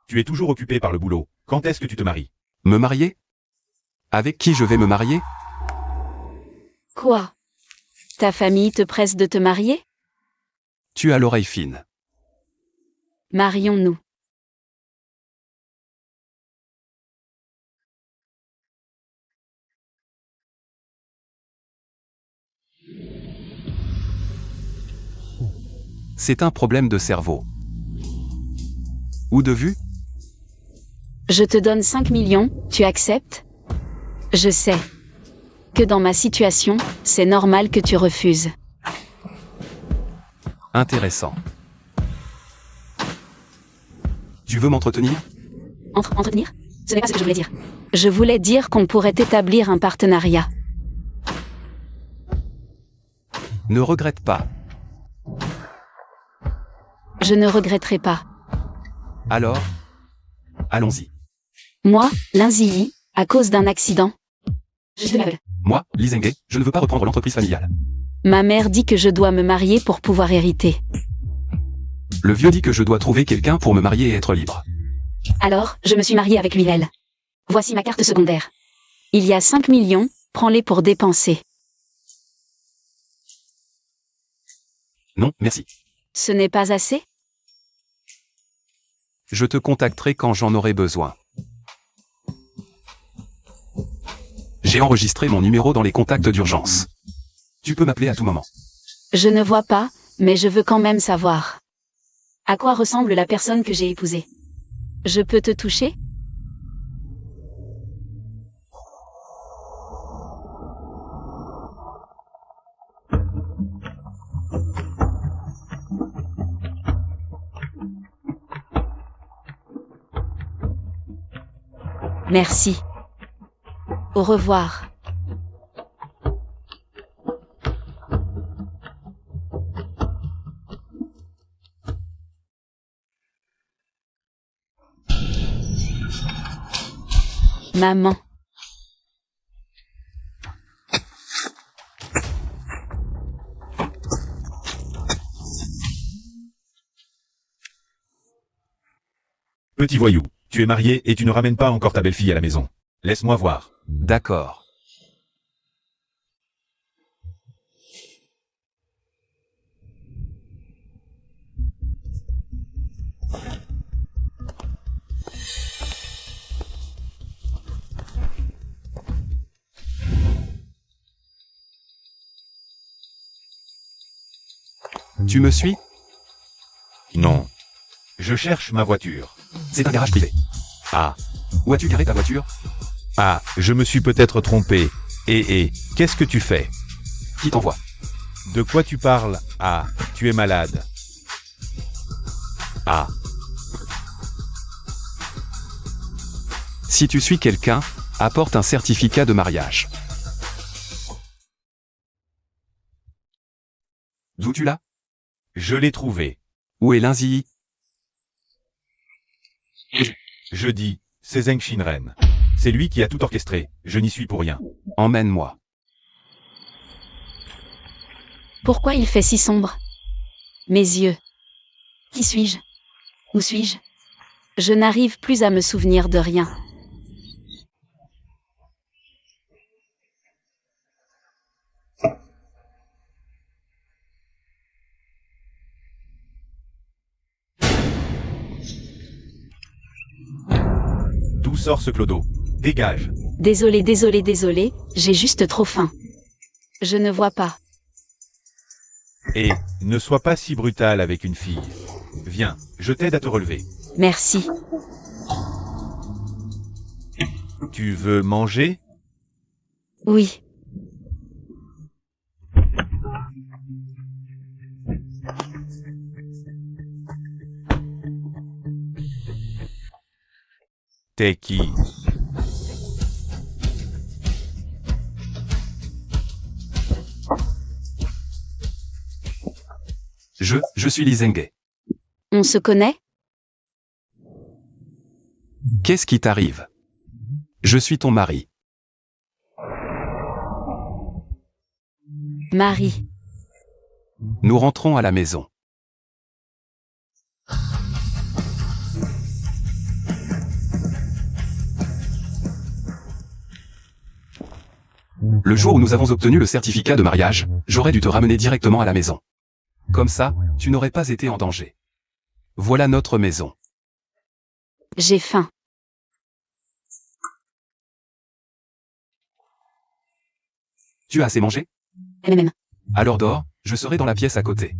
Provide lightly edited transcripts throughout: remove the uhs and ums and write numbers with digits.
Tu es toujours occupé par le boulot. Quand est-ce que tu te maries? Me marier? Avec qui je vais me marier? Quoi? Ta famille te presse de te marier? Tu as l'oreille fine. Marions-nous. C'est un problème de cerveau. Ou de vue? Je te donne 5 millions, tu acceptes? Je sais que dans ma situation, c'est normal que tu refuses. Intéressant. Tu veux m'entretenir? Entretenir? Ce n'est pas ce que je voulais dire. Je voulais dire qu'on pourrait établir un partenariat. Ne regrette pas. Je ne regretterai pas. Alors? Allons-y. Moi, Lindsay, à cause d'un accident. Je suis aveugle. Moi, Lizenge, je ne veux pas reprendre l'entreprise familiale. Ma mère dit que je dois me marier pour pouvoir hériter. Le vieux dit que je dois trouver quelqu'un pour me marier et être libre. Alors, je me suis mariée avec Lionel. Voici ma carte secondaire. Il y a 5 millions, prends-les pour dépenser. Non, merci. Ce n'est pas assez? Je te contacterai quand j'en aurai besoin. J'ai enregistré mon numéro dans les contacts d'urgence. Tu peux m'appeler à tout moment. Je ne vois pas, mais je veux quand même savoir. À quoi ressemble la personne que j'ai épousée? Je peux te toucher? Merci. Au revoir. Maman. Petit voyou, tu es marié et tu ne ramènes pas encore ta belle-fille à la maison. Laisse-moi voir. D'accord. Tu me suis? Non. Je cherche ma voiture. C'est un garage privé. Ah. Où as-tu garé ta voiture? Ah, je me suis peut-être trompé. Qu'est-ce que tu fais? Qui t'envoie? De quoi tu parles? Ah, tu es malade. Ah. Si tu suis quelqu'un, apporte un certificat de mariage. D'où tu l'as? Je l'ai trouvé. Où est Lindsay? Je dis, c'est Zeng Shinren. C'est lui qui a tout orchestré. Je n'y suis pour rien. Emmène-moi. Pourquoi il fait si sombre? Mes yeux. Qui suis-je? Où suis-je? Je n'arrive plus à me souvenir de rien. D'où sort ce clodo? Dégage. Désolé, j'ai juste trop faim. Je ne vois pas. Et, ne sois pas si brutal avec une fille. Viens, je t'aide à te relever. Merci. Tu veux manger? Oui. T'es qui? Je suis Lizenge. On se connaît? Qu'est-ce qui t'arrive? Je suis ton mari. Marie. Nous rentrons à la maison. Le jour où nous avons obtenu le certificat de mariage, j'aurais dû te ramener directement à la maison. Comme ça, tu n'aurais pas été en danger. Voilà notre maison. J'ai faim. Tu as assez mangé? MMM. Alors dors, je serai dans la pièce à côté.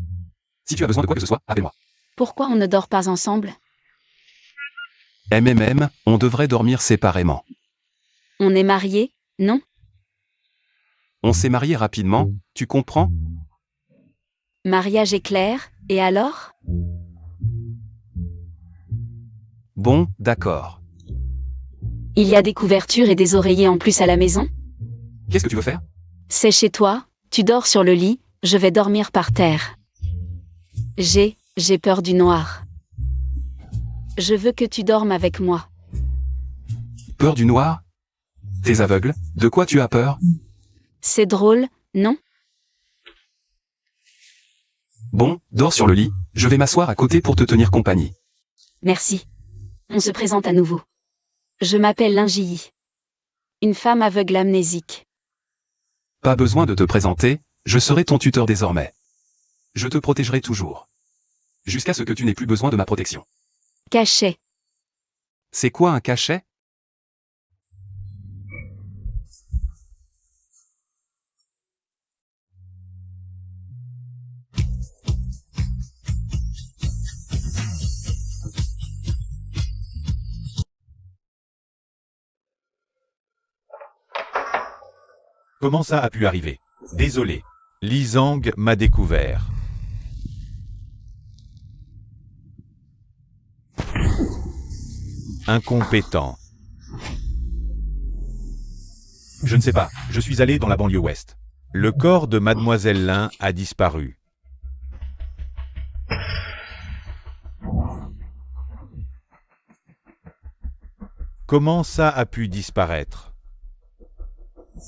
Si tu as besoin de quoi que ce soit, appelle-moi. Pourquoi on ne dort pas ensemble? On devrait dormir séparément. On est mariés, non? On s'est mariés rapidement, tu comprends? Mariage éclair, et alors? Bon, d'accord. Il y a des couvertures et des oreillers en plus à la maison? Qu'est-ce que tu veux faire? C'est chez toi, tu dors sur le lit, je vais dormir par terre. J'ai peur du noir. Je veux que tu dormes avec moi. Peur du noir? T'es aveugle? De quoi tu as peur? C'est drôle, non? Bon, dors sur le lit, je vais m'asseoir à côté pour te tenir compagnie. Merci. On se présente à nouveau. Je m'appelle Linji. Une femme aveugle amnésique. Pas besoin de te présenter, je serai ton tuteur désormais. Je te protégerai toujours. Jusqu'à ce que tu n'aies plus besoin de ma protection. Cachet. C'est quoi un cachet? Comment ça a pu arriver? Désolé. Li Zhang m'a découvert. Incompétent. Je ne sais pas, je suis allé dans la banlieue ouest. Le corps de Mademoiselle Lin a disparu. Comment ça a pu disparaître?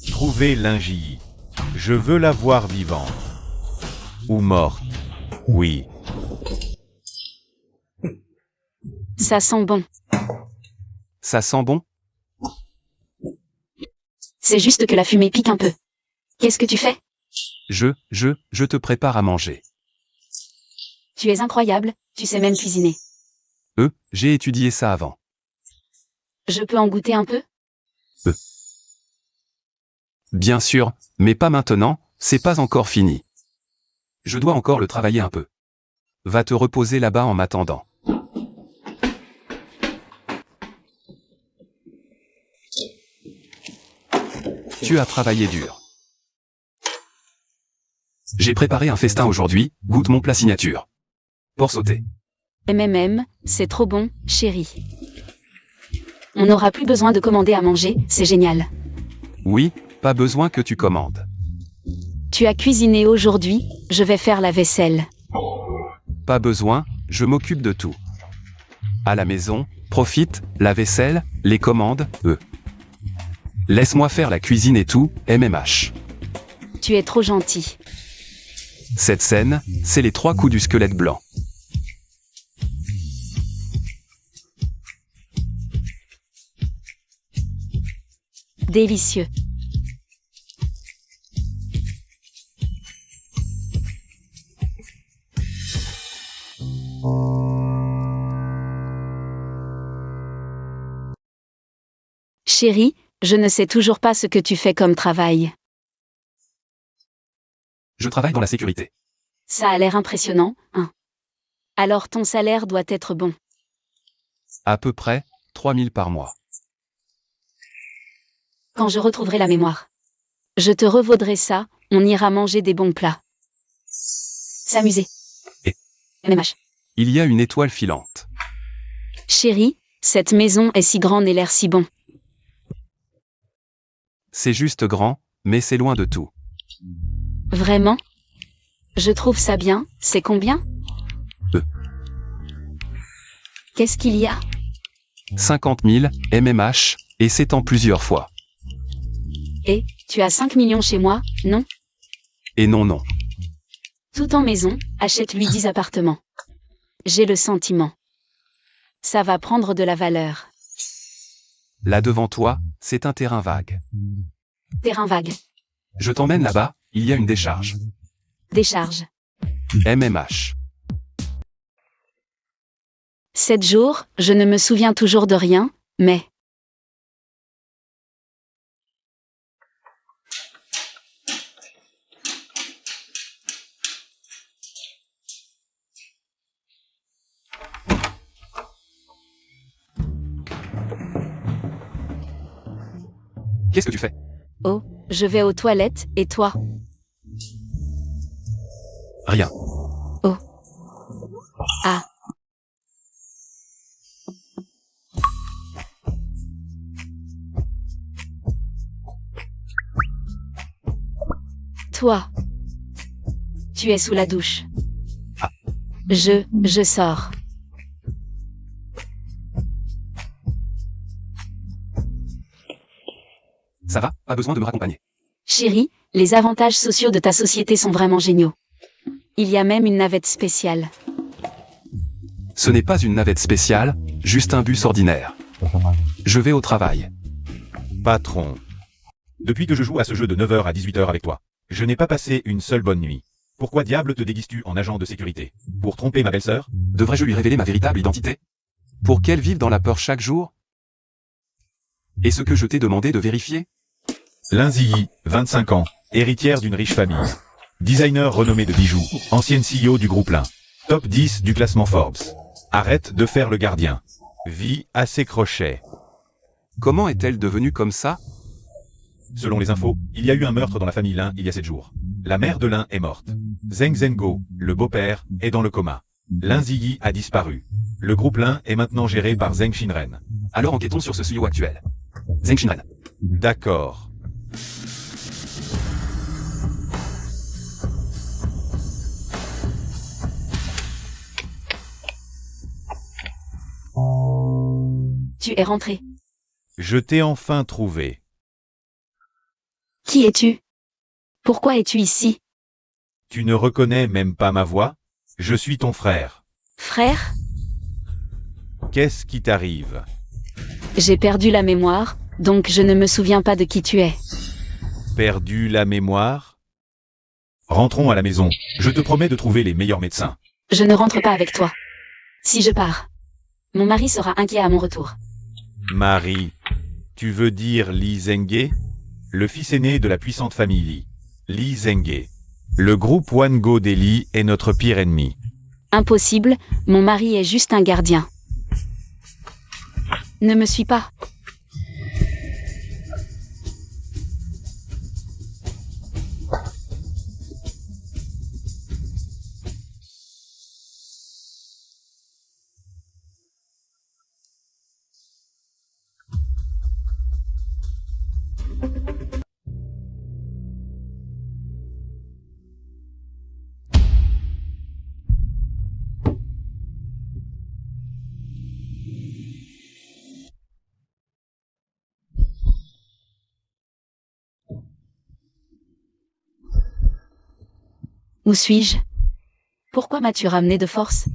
Trouvez Linji. Je veux la voir vivante. Ou morte. Oui. Ça sent bon. Ça sent bon? C'est juste que la fumée pique un peu. Qu'est-ce que tu fais? Je te prépare à manger. Tu es incroyable, tu sais même cuisiner. J'ai étudié ça avant. Je peux en goûter un peu? Bien sûr, mais pas maintenant, c'est pas encore fini. Je dois encore le travailler un peu. Va te reposer là-bas en m'attendant. Tu as travaillé dur. J'ai préparé un festin aujourd'hui, goûte mon plat signature. Porc sauté. C'est trop bon, chérie. On n'aura plus besoin de commander à manger, c'est génial. Oui, pas besoin que tu commandes. Tu as cuisiné aujourd'hui, je vais faire la vaisselle. Pas besoin, je m'occupe de tout. À la maison, profite, la vaisselle, les commandes, Laisse-moi faire la cuisine et tout, MMH. Tu es trop gentil. Cette scène, c'est les 3 coups du squelette blanc. Délicieux. Chérie, je ne sais toujours pas ce que tu fais comme travail. Je travaille dans la sécurité. Ça a l'air impressionnant, hein? Alors ton salaire doit être bon. À peu près, 3000 par mois. Quand je retrouverai la mémoire. Je te revaudrai ça, on ira manger des bons plats. S'amuser. Et MMH. il y a une étoile filante. Chérie, cette maison est si grande et l'air si bon. C'est juste grand, mais c'est loin de tout. Vraiment? Je trouve ça bien, c'est combien? Qu'est-ce qu'il y a? 50 000, MMH, et c'est en plusieurs fois. Et, tu as 5 millions chez moi, non? Et non. Tout en maison, achète-lui 10 appartements. J'ai le sentiment. Ça va prendre de la valeur. Là devant toi, c'est un terrain vague. Terrain vague. Je t'emmène là-bas, il y a une décharge. Décharge. MMH. 7 jours, je ne me souviens toujours de rien, mais... Qu'est-ce que tu fais? Oh, je vais aux toilettes, et toi? Rien. Oh. Ah. Toi. Tu es sous la douche. Ah. Je sors. Ça va, pas besoin de me raccompagner. Chérie, les avantages sociaux de ta société sont vraiment géniaux. Il y a même une navette spéciale. Ce n'est pas une navette spéciale, juste un bus ordinaire. Je vais au travail. Patron. Depuis que je joue à ce jeu de 9h à 18h avec toi, je n'ai pas passé une seule bonne nuit. Pourquoi diable te déguises-tu en agent de sécurité? Pour tromper ma belle-sœur? Devrais-je lui révéler ma véritable identité? Pour qu'elle vive dans la peur chaque jour? Et ce que je t'ai demandé de vérifier? Lindsay, 25 ans, héritière d'une riche famille. Designer renommé de bijoux, ancienne CEO du groupe Lin. Top 10 du classement Forbes. Arrête de faire le gardien. Vie à ses crochets. Comment est-elle devenue comme ça? Selon les infos, il y a eu un meurtre dans la famille Lin il y a 7 jours. La mère de Lin est morte. Zheng Zhengo, le beau-père, est dans le coma. Lin Ziyi a disparu. Le groupe Lin est maintenant géré par Zheng Xinren. Alors enquêtons sur ce CEO actuel. Zheng Xinren. D'accord. Tu es rentré. Je t'ai enfin trouvé. Qui es-tu? Pourquoi es-tu ici? Tu ne reconnais même pas ma voix? Je suis ton frère. Frère? Qu'est-ce qui t'arrive? J'ai perdu la mémoire, donc je ne me souviens pas de qui tu es. Perdu la mémoire? Rentrons à la maison. Je te promets de trouver les meilleurs médecins. Je ne rentre pas avec toi. Si je pars, mon mari sera inquiet à mon retour. Marie, tu veux dire Li Zhenghe? Le fils aîné de la puissante famille Li. Li Zhenghe. Le groupe Wango des Li est notre pire ennemi. Impossible, mon mari est juste un gardien. Ne me suis pas. Où suis-je? Pourquoi m'as-tu ramené de force?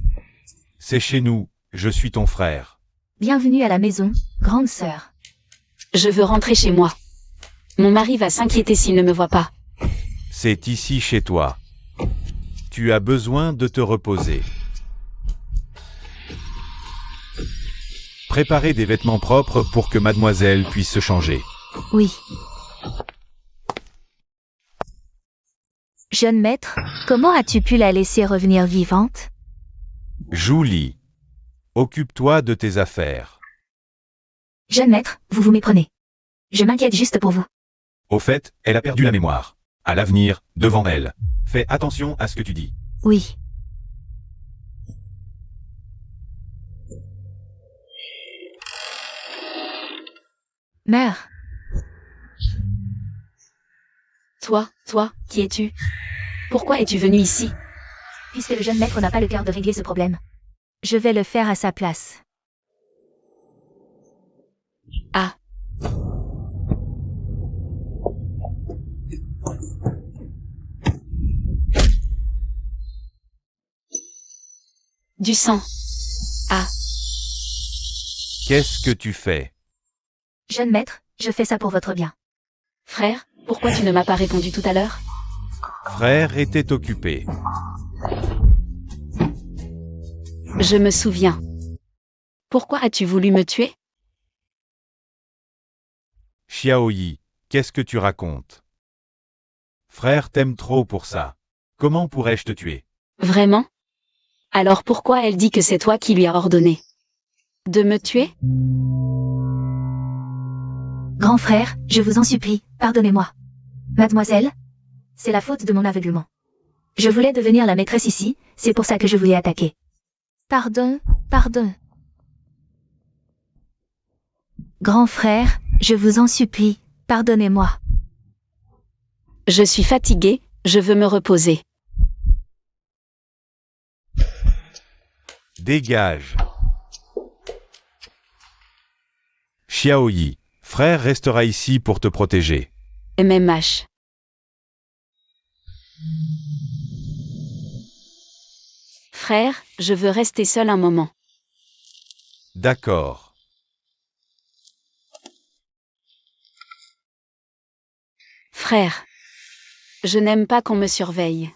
C'est chez nous, je suis ton frère. Bienvenue à la maison, grande sœur. Je veux rentrer chez moi. Mon mari va s'inquiéter s'il ne me voit pas. C'est ici chez toi. Tu as besoin de te reposer. Préparez des vêtements propres pour que mademoiselle puisse se changer. Oui. Jeune maître, comment as-tu pu la laisser revenir vivante? Julie, occupe-toi de tes affaires. Jeune maître, vous vous méprenez. Je m'inquiète juste pour vous. Au fait, elle a perdu la mémoire. À l'avenir, devant elle. Fais attention à ce que tu dis. Oui. Meurs. Toi, qui es-tu? Pourquoi es-tu venu ici? Puisque le jeune maître n'a pas le cœur de régler ce problème. Je vais le faire à sa place. Ah. Du sang. Ah. Qu'est-ce que tu fais? Jeune maître, je fais ça pour votre bien. Frère, Pourquoi tu ne m'as pas répondu tout à l'heure? Frère était occupé. Je me souviens. Pourquoi as-tu voulu me tuer? Xiaoyi, qu'est-ce que tu racontes? Frère t'aime trop pour ça. Comment pourrais-je te tuer? Vraiment? Alors pourquoi elle dit que c'est toi qui lui as ordonné de me tuer? Grand frère, je vous en supplie, pardonnez-moi. Mademoiselle, c'est la faute de mon aveuglement. Je voulais devenir la maîtresse ici, c'est pour ça que je vous ai attaqué. Pardon, pardon. Grand frère, je vous en supplie, pardonnez-moi. Je suis fatiguée, je veux me reposer. Dégage. Xiaoyi, frère restera ici pour te protéger. MMH. Frère, je veux rester seul un moment. D'accord. Frère. Je n'aime pas qu'on me surveille.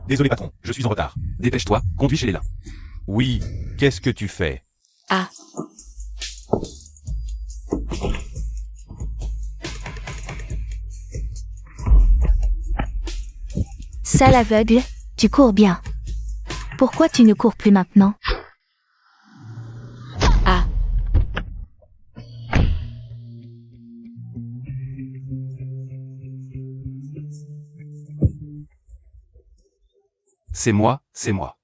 Désolé patron, je suis en retard. Dépêche-toi, conduis chez les lins. Oui, qu'est-ce que tu fais? Ah. Sale aveugle, tu cours bien. Pourquoi tu ne cours plus maintenant? Ah. C'est moi, c'est moi.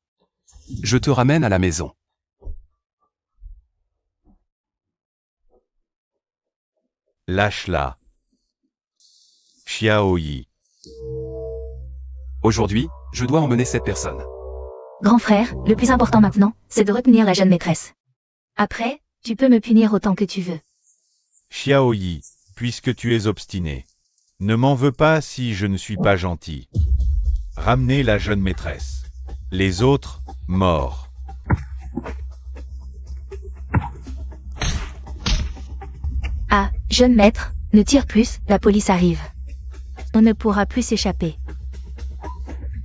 Je te ramène à la maison. Lâche-la. Xiaoyi. Aujourd'hui, je dois emmener cette personne. Grand frère, le plus important maintenant, c'est de retenir la jeune maîtresse. Après, tu peux me punir autant que tu veux. Xiaoyi, puisque tu es obstiné. Ne m'en veux pas si je ne suis pas gentil. Ramenez la jeune maîtresse. Les autres, morts. Ah, jeune maître, ne tire plus, la police arrive. On ne pourra plus s'échapper.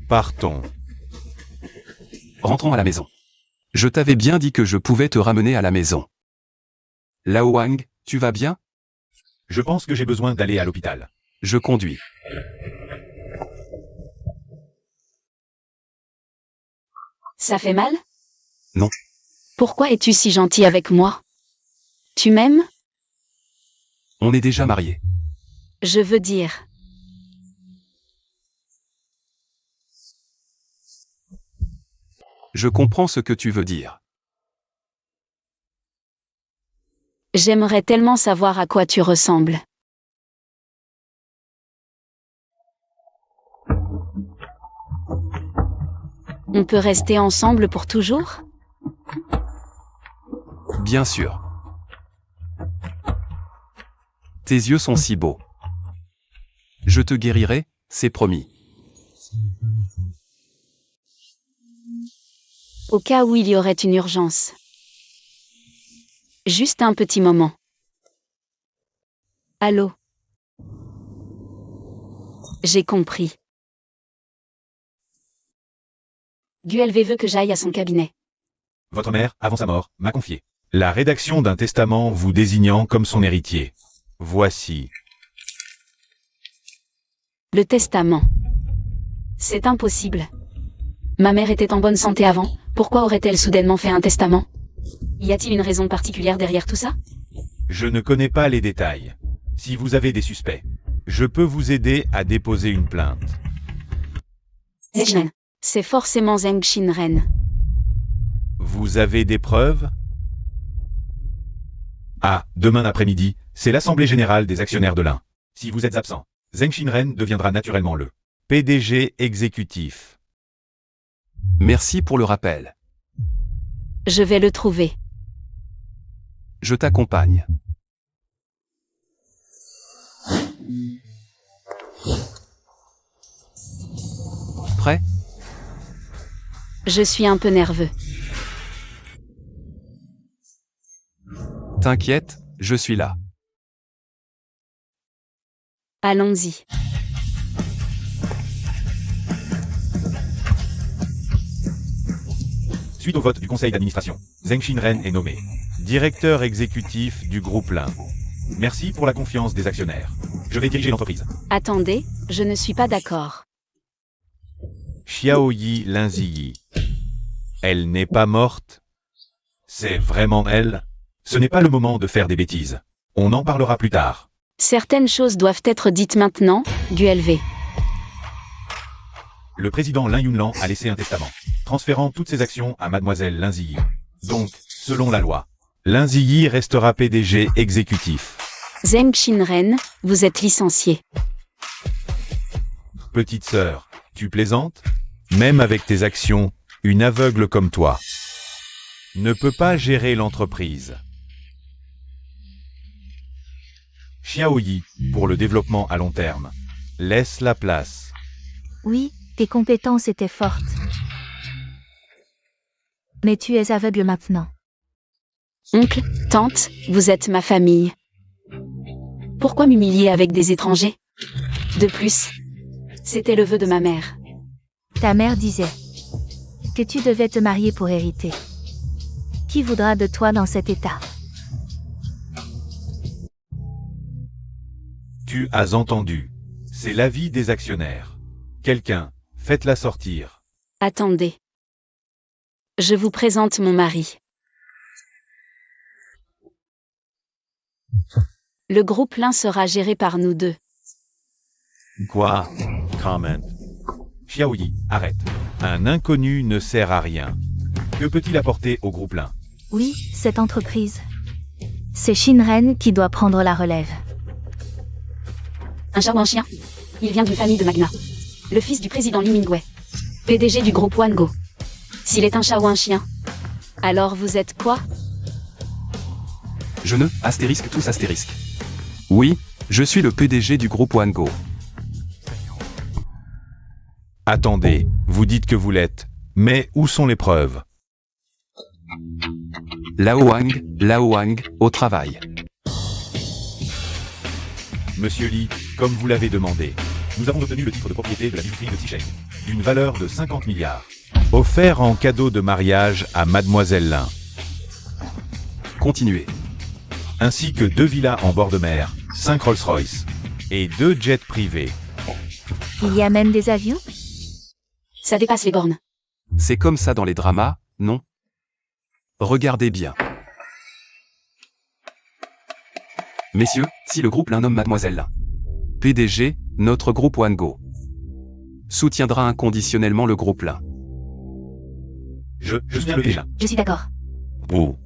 Partons. Rentrons à la maison. Je t'avais bien dit que je pouvais te ramener à la maison. Lao Wang, tu vas bien? Je pense que j'ai besoin d'aller à l'hôpital. Je conduis. Ça fait mal? Non. Pourquoi es-tu si gentil avec moi? Tu m'aimes? On est déjà mariés. Je veux dire. Je comprends ce que tu veux dire. J'aimerais tellement savoir à quoi tu ressembles. On peut rester ensemble pour toujours? Bien sûr. Tes yeux sont si beaux. Je te guérirai, c'est promis. Au cas où il y aurait une urgence. Juste un petit moment. Allô? J'ai compris. Guelv veut que j'aille à son cabinet. Votre mère, avant sa mort, m'a confié la rédaction d'un testament vous désignant comme son héritier. Voici. Le testament. C'est impossible. Ma mère était en bonne santé avant, pourquoi aurait-elle soudainement fait un testament? Y a-t-il une raison particulière derrière tout ça? Je ne connais pas les détails. Si vous avez des suspects, je peux vous aider à déposer une plainte. Zeng. C'est forcément Zeng Shinren. Vous avez des preuves? Ah, demain après-midi, c'est l'Assemblée Générale des actionnaires de l'Ain. Si vous êtes absent, Zeng Shinren deviendra naturellement le PDG exécutif. Merci pour le rappel. Je vais le trouver. Je t'accompagne. Prêt? Je suis un peu nerveux. T'inquiète, je suis là. Allons-y. Suite au vote du conseil d'administration, Zheng Xinren est nommé directeur exécutif du groupe Lin. Merci pour la confiance des actionnaires. Je vais diriger l'entreprise. Attendez, je ne suis pas d'accord. Xiaoyi Linziyi. Elle n'est pas morte? C'est vraiment elle? Ce n'est pas le moment de faire des bêtises. On en parlera plus tard. Certaines choses doivent être dites maintenant, Guelv. Le président Lin Yunlan a laissé un testament, transférant toutes ses actions à mademoiselle Linziyi. Donc, selon la loi, Linziyi restera PDG exécutif. Zheng Xinren, vous êtes licencié. Petite sœur, tu plaisantes? Même avec tes actions, une aveugle comme toi ne peut pas gérer l'entreprise. Xiaoyi, pour le développement à long terme, laisse la place. Oui, tes compétences étaient fortes. Mais tu es aveugle maintenant. Oncle, tante, vous êtes ma famille. Pourquoi m'humilier avec des étrangers? De plus, c'était le vœu de ma mère. Ta mère disait que tu devais te marier pour hériter. Qui voudra de toi dans cet état? Tu as entendu. C'est l'avis des actionnaires. Quelqu'un, faites-la sortir. Attendez. Je vous présente mon mari. Le groupe Lin sera géré par nous deux. Quoi? Comment? Xiaoyi, arrête. Un inconnu ne sert à rien. Que peut-il apporter au groupe Lin? Oui, cette entreprise. C'est Xinren qui doit prendre la relève. Un chat ou un chien? Il vient d'une famille de magnats. Le fils du président Li Mingwei. PDG du groupe Wango. S'il est un chat ou un chien, alors vous êtes quoi? Je ne, astérisque tous astérisque. Oui, je suis le PDG du groupe Wango. Attendez, vous dites que vous l'êtes. Mais où sont les preuves? Lao Wang, au travail. Monsieur Li, comme vous l'avez demandé, nous avons obtenu le titre de propriété de la bijouterie de Ticheng, d'une valeur de 50 milliards, offert en cadeau de mariage à mademoiselle Lin, Continuez. ainsi que 2 villas en bord de mer, 5 Rolls-Royce, et 2 jets privés. Il y a même des avions? Ça dépasse les bornes. C'est comme ça dans les dramas, non? Regardez bien. Messieurs, si le groupe Lin nomme mademoiselle Lin PDG, notre groupe Wango soutiendra inconditionnellement le groupe Lin. Je soutiens le déjà. Je suis d'accord. Oh.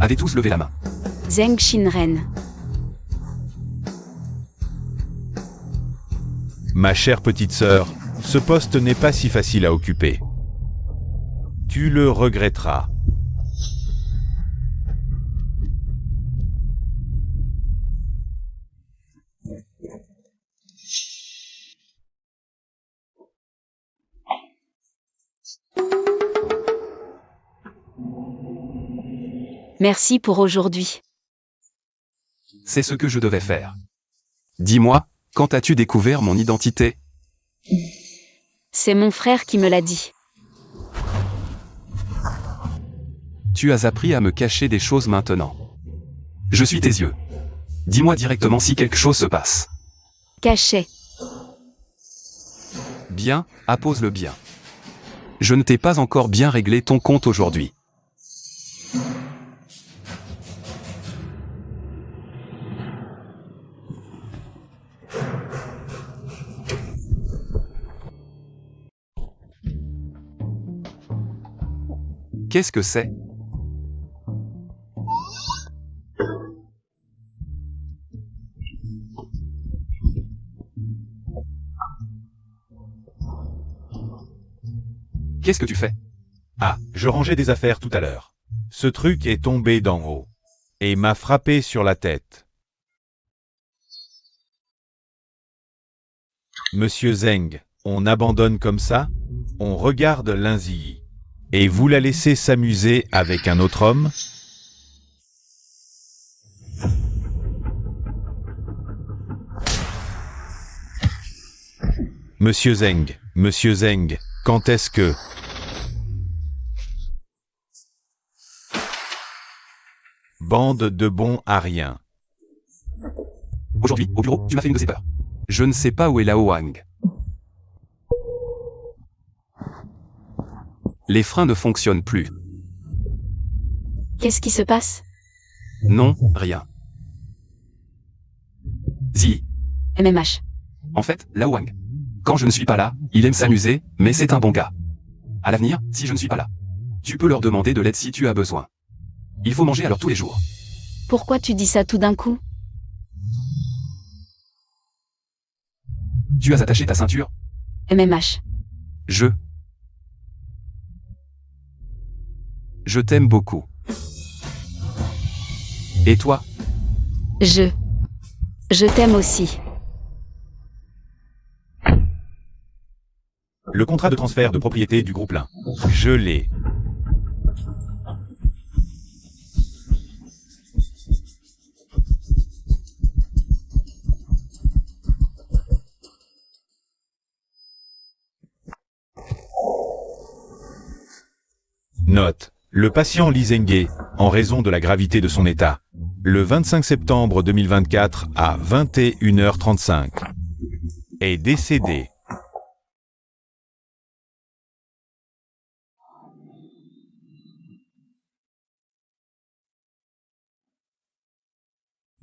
Avez tous levé la main. Zheng Xinren. Ma chère petite sœur, ce poste n'est pas si facile à occuper. Tu le regretteras. Merci pour aujourd'hui. C'est ce que je devais faire. Dis-moi, quand as-tu découvert mon identité? C'est mon frère qui me l'a dit. Tu as appris à me cacher des choses maintenant. Je suis tes yeux. Dis-moi directement si quelque chose se passe. Cachet. Bien, appose-le bien. Je ne t'ai pas encore bien réglé ton compte aujourd'hui. Qu'est-ce que c'est? Qu'est-ce que tu fais? Ah, je rangeais des affaires tout à l'heure. Ce truc est tombé d'en haut. Et m'a frappé sur la tête. Monsieur Zheng, On abandonne comme ça? On regarde Linzi. Et vous la laissez s'amuser avec un autre homme? Monsieur Zeng, quand est-ce que... Bande de bons à rien. Aujourd'hui, au bureau, tu m'as fait une de ces peurs. Je ne sais pas où est Lao Wang. Les freins ne fonctionnent plus. Qu'est-ce qui se passe? Non, rien. Zi. MMH. En fait, Lao Wang. Quand je ne suis pas là, il aime s'amuser, mais c'est un bon gars. À l'avenir, si je ne suis pas là, tu peux leur demander de l'aide si tu as besoin. Il faut manger alors tous les jours. Pourquoi tu dis ça tout d'un coup? Tu as attaché ta ceinture? MMH. Je t'aime beaucoup. Et toi? Je t'aime aussi. Le contrat de transfert de propriété du groupe Lin. Je l'ai. Note. Le patient Li Zenghe, en raison de la gravité de son état, le 25 septembre 2024 à 21h35, est décédé.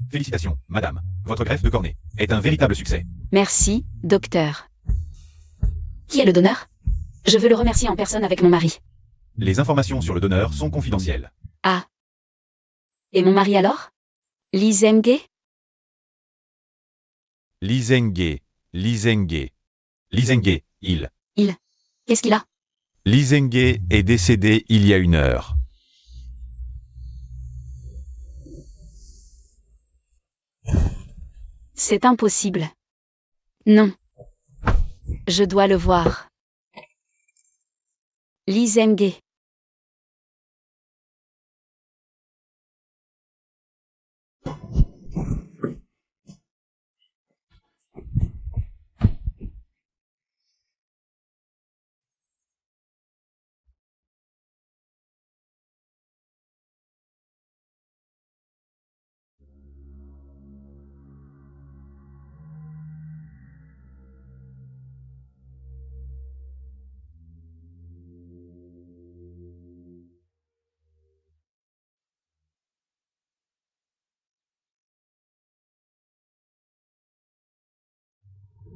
Félicitations, madame. Votre greffe de cornée est un véritable succès. Merci, docteur. Qui est le donneur? Je veux le remercier en personne avec mon mari. Les informations sur le donneur sont confidentielles. Ah. Et mon mari alors? Li Zenghe? Li Zenghe, il. Qu'est-ce qu'il a? Li Zenghe est décédé il y a 1 heure. C'est impossible. Non. Je dois le voir. Li Zenghe.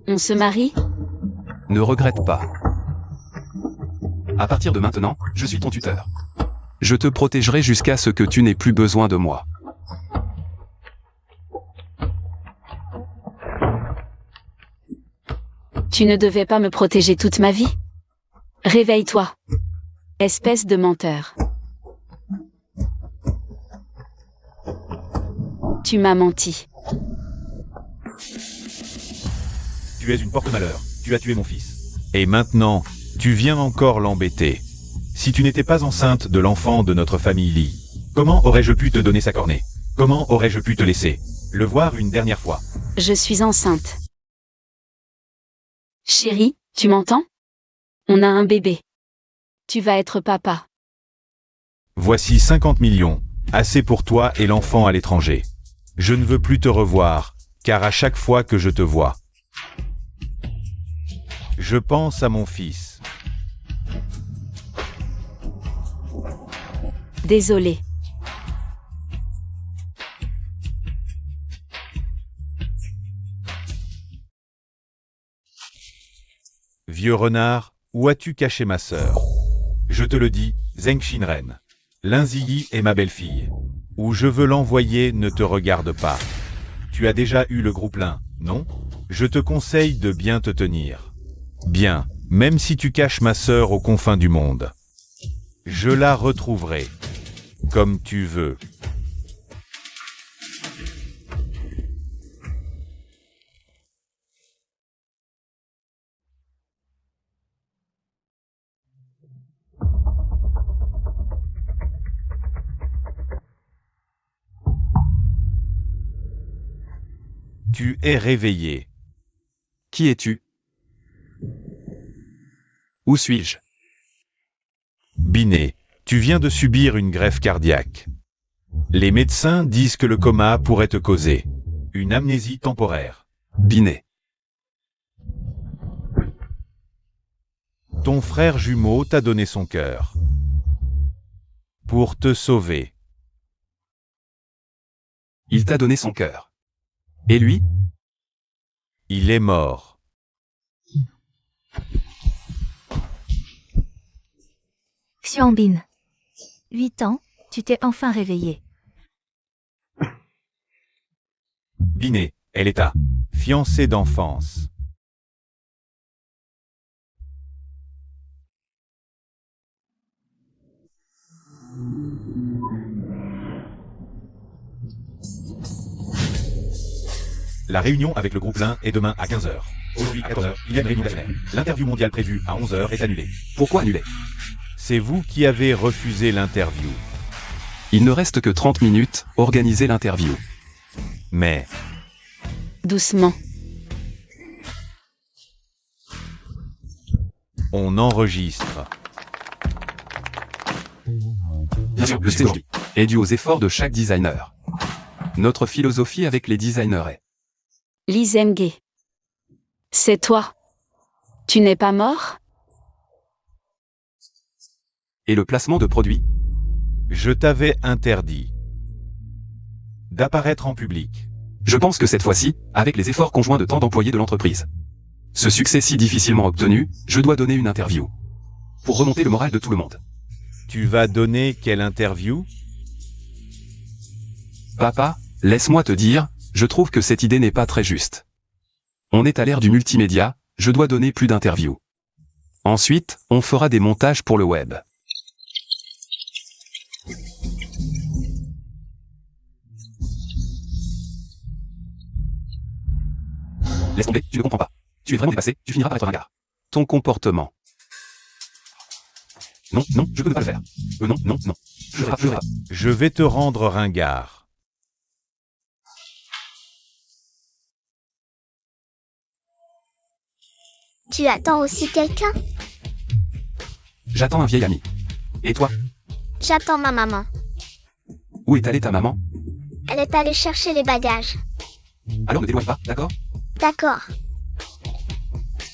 On se marie? Ne regrette pas. À partir de maintenant, je suis ton tuteur. Je te protégerai jusqu'à ce que tu n'aies plus besoin de moi. Tu ne devais pas me protéger toute ma vie? Réveille-toi. Espèce de menteur. Tu m'as menti. Tu es une porte-malheur. Tu as tué mon fils. Et maintenant, tu viens encore l'embêter. Si tu n'étais pas enceinte de l'enfant de notre famille Li, comment aurais-je pu te donner sa cornée? Comment aurais-je pu te laisser le voir une dernière fois? Je suis enceinte. Chérie, tu m'entends? On a un bébé. Tu vas être papa. Voici 50 millions, assez pour toi et l'enfant à l'étranger. Je ne veux plus te revoir, car à chaque fois que je te vois, je pense à mon fils. Désolé. Vieux renard, où as-tu caché ma sœur? Je te le dis, Zeng Shinren. Linziyi est ma belle-fille. Où je veux l'envoyer ne te regarde pas. Tu as déjà eu le groupe Lin, non? Je te conseille de bien te tenir. Bien, même si tu caches ma sœur aux confins du monde. Je la retrouverai. Comme tu veux. Tu es réveillé. Qui es-tu? Où suis-je? Binet, tu viens de subir une greffe cardiaque. Les médecins disent que le coma pourrait te causer une amnésie temporaire. Binet. Ton frère jumeau t'a donné son cœur. Pour te sauver. Il t'a donné son cœur. Et lui? Il est mort. Xianbin. 8 ans, tu t'es enfin réveillé. Binet, elle est ta fiancée d'enfance. La réunion avec le groupe Lin est demain à 15h. Aujourd'hui à 14h, il y a une réunion d'affaires. L'interview mondiale prévue à 11h est annulée. Pourquoi annuler? C'est vous qui avez refusé l'interview. Il ne reste que 30 minutes, organisez l'interview. Mais, Doucement. on enregistre. Bien sûr, le succès aujourd'hui est dû aux efforts de chaque designer. Notre philosophie avec les designers est Lizemge. C'est toi. Tu n'es pas mort? et le placement de produits. Je t'avais interdit d'apparaître en public. Je pense que cette fois-ci, avec les efforts conjoints de tant d'employés de l'entreprise, ce succès si difficilement obtenu, je dois donner une interview. Pour remonter le moral de tout le monde. Tu vas donner quelle interview? Papa, laisse-moi te dire, je trouve que cette idée n'est pas très juste. On est à l'ère du multimédia, je dois donner plus d'interviews. Ensuite, on fera des montages pour le web. Laisse tomber, tu ne comprends pas. Tu es vraiment dépassé, tu finiras par être ringard. Ton comportement. Non, non, je peux ne pas le faire. Non, non, non. Je ferai pas. Je vais te rendre ringard. Tu attends aussi quelqu'un? J'attends un vieil ami. Et toi, J'attends ma maman. où est allée ta maman? Elle est allée chercher les bagages. Alors ne t'éloigne pas, d'accord? D'accord.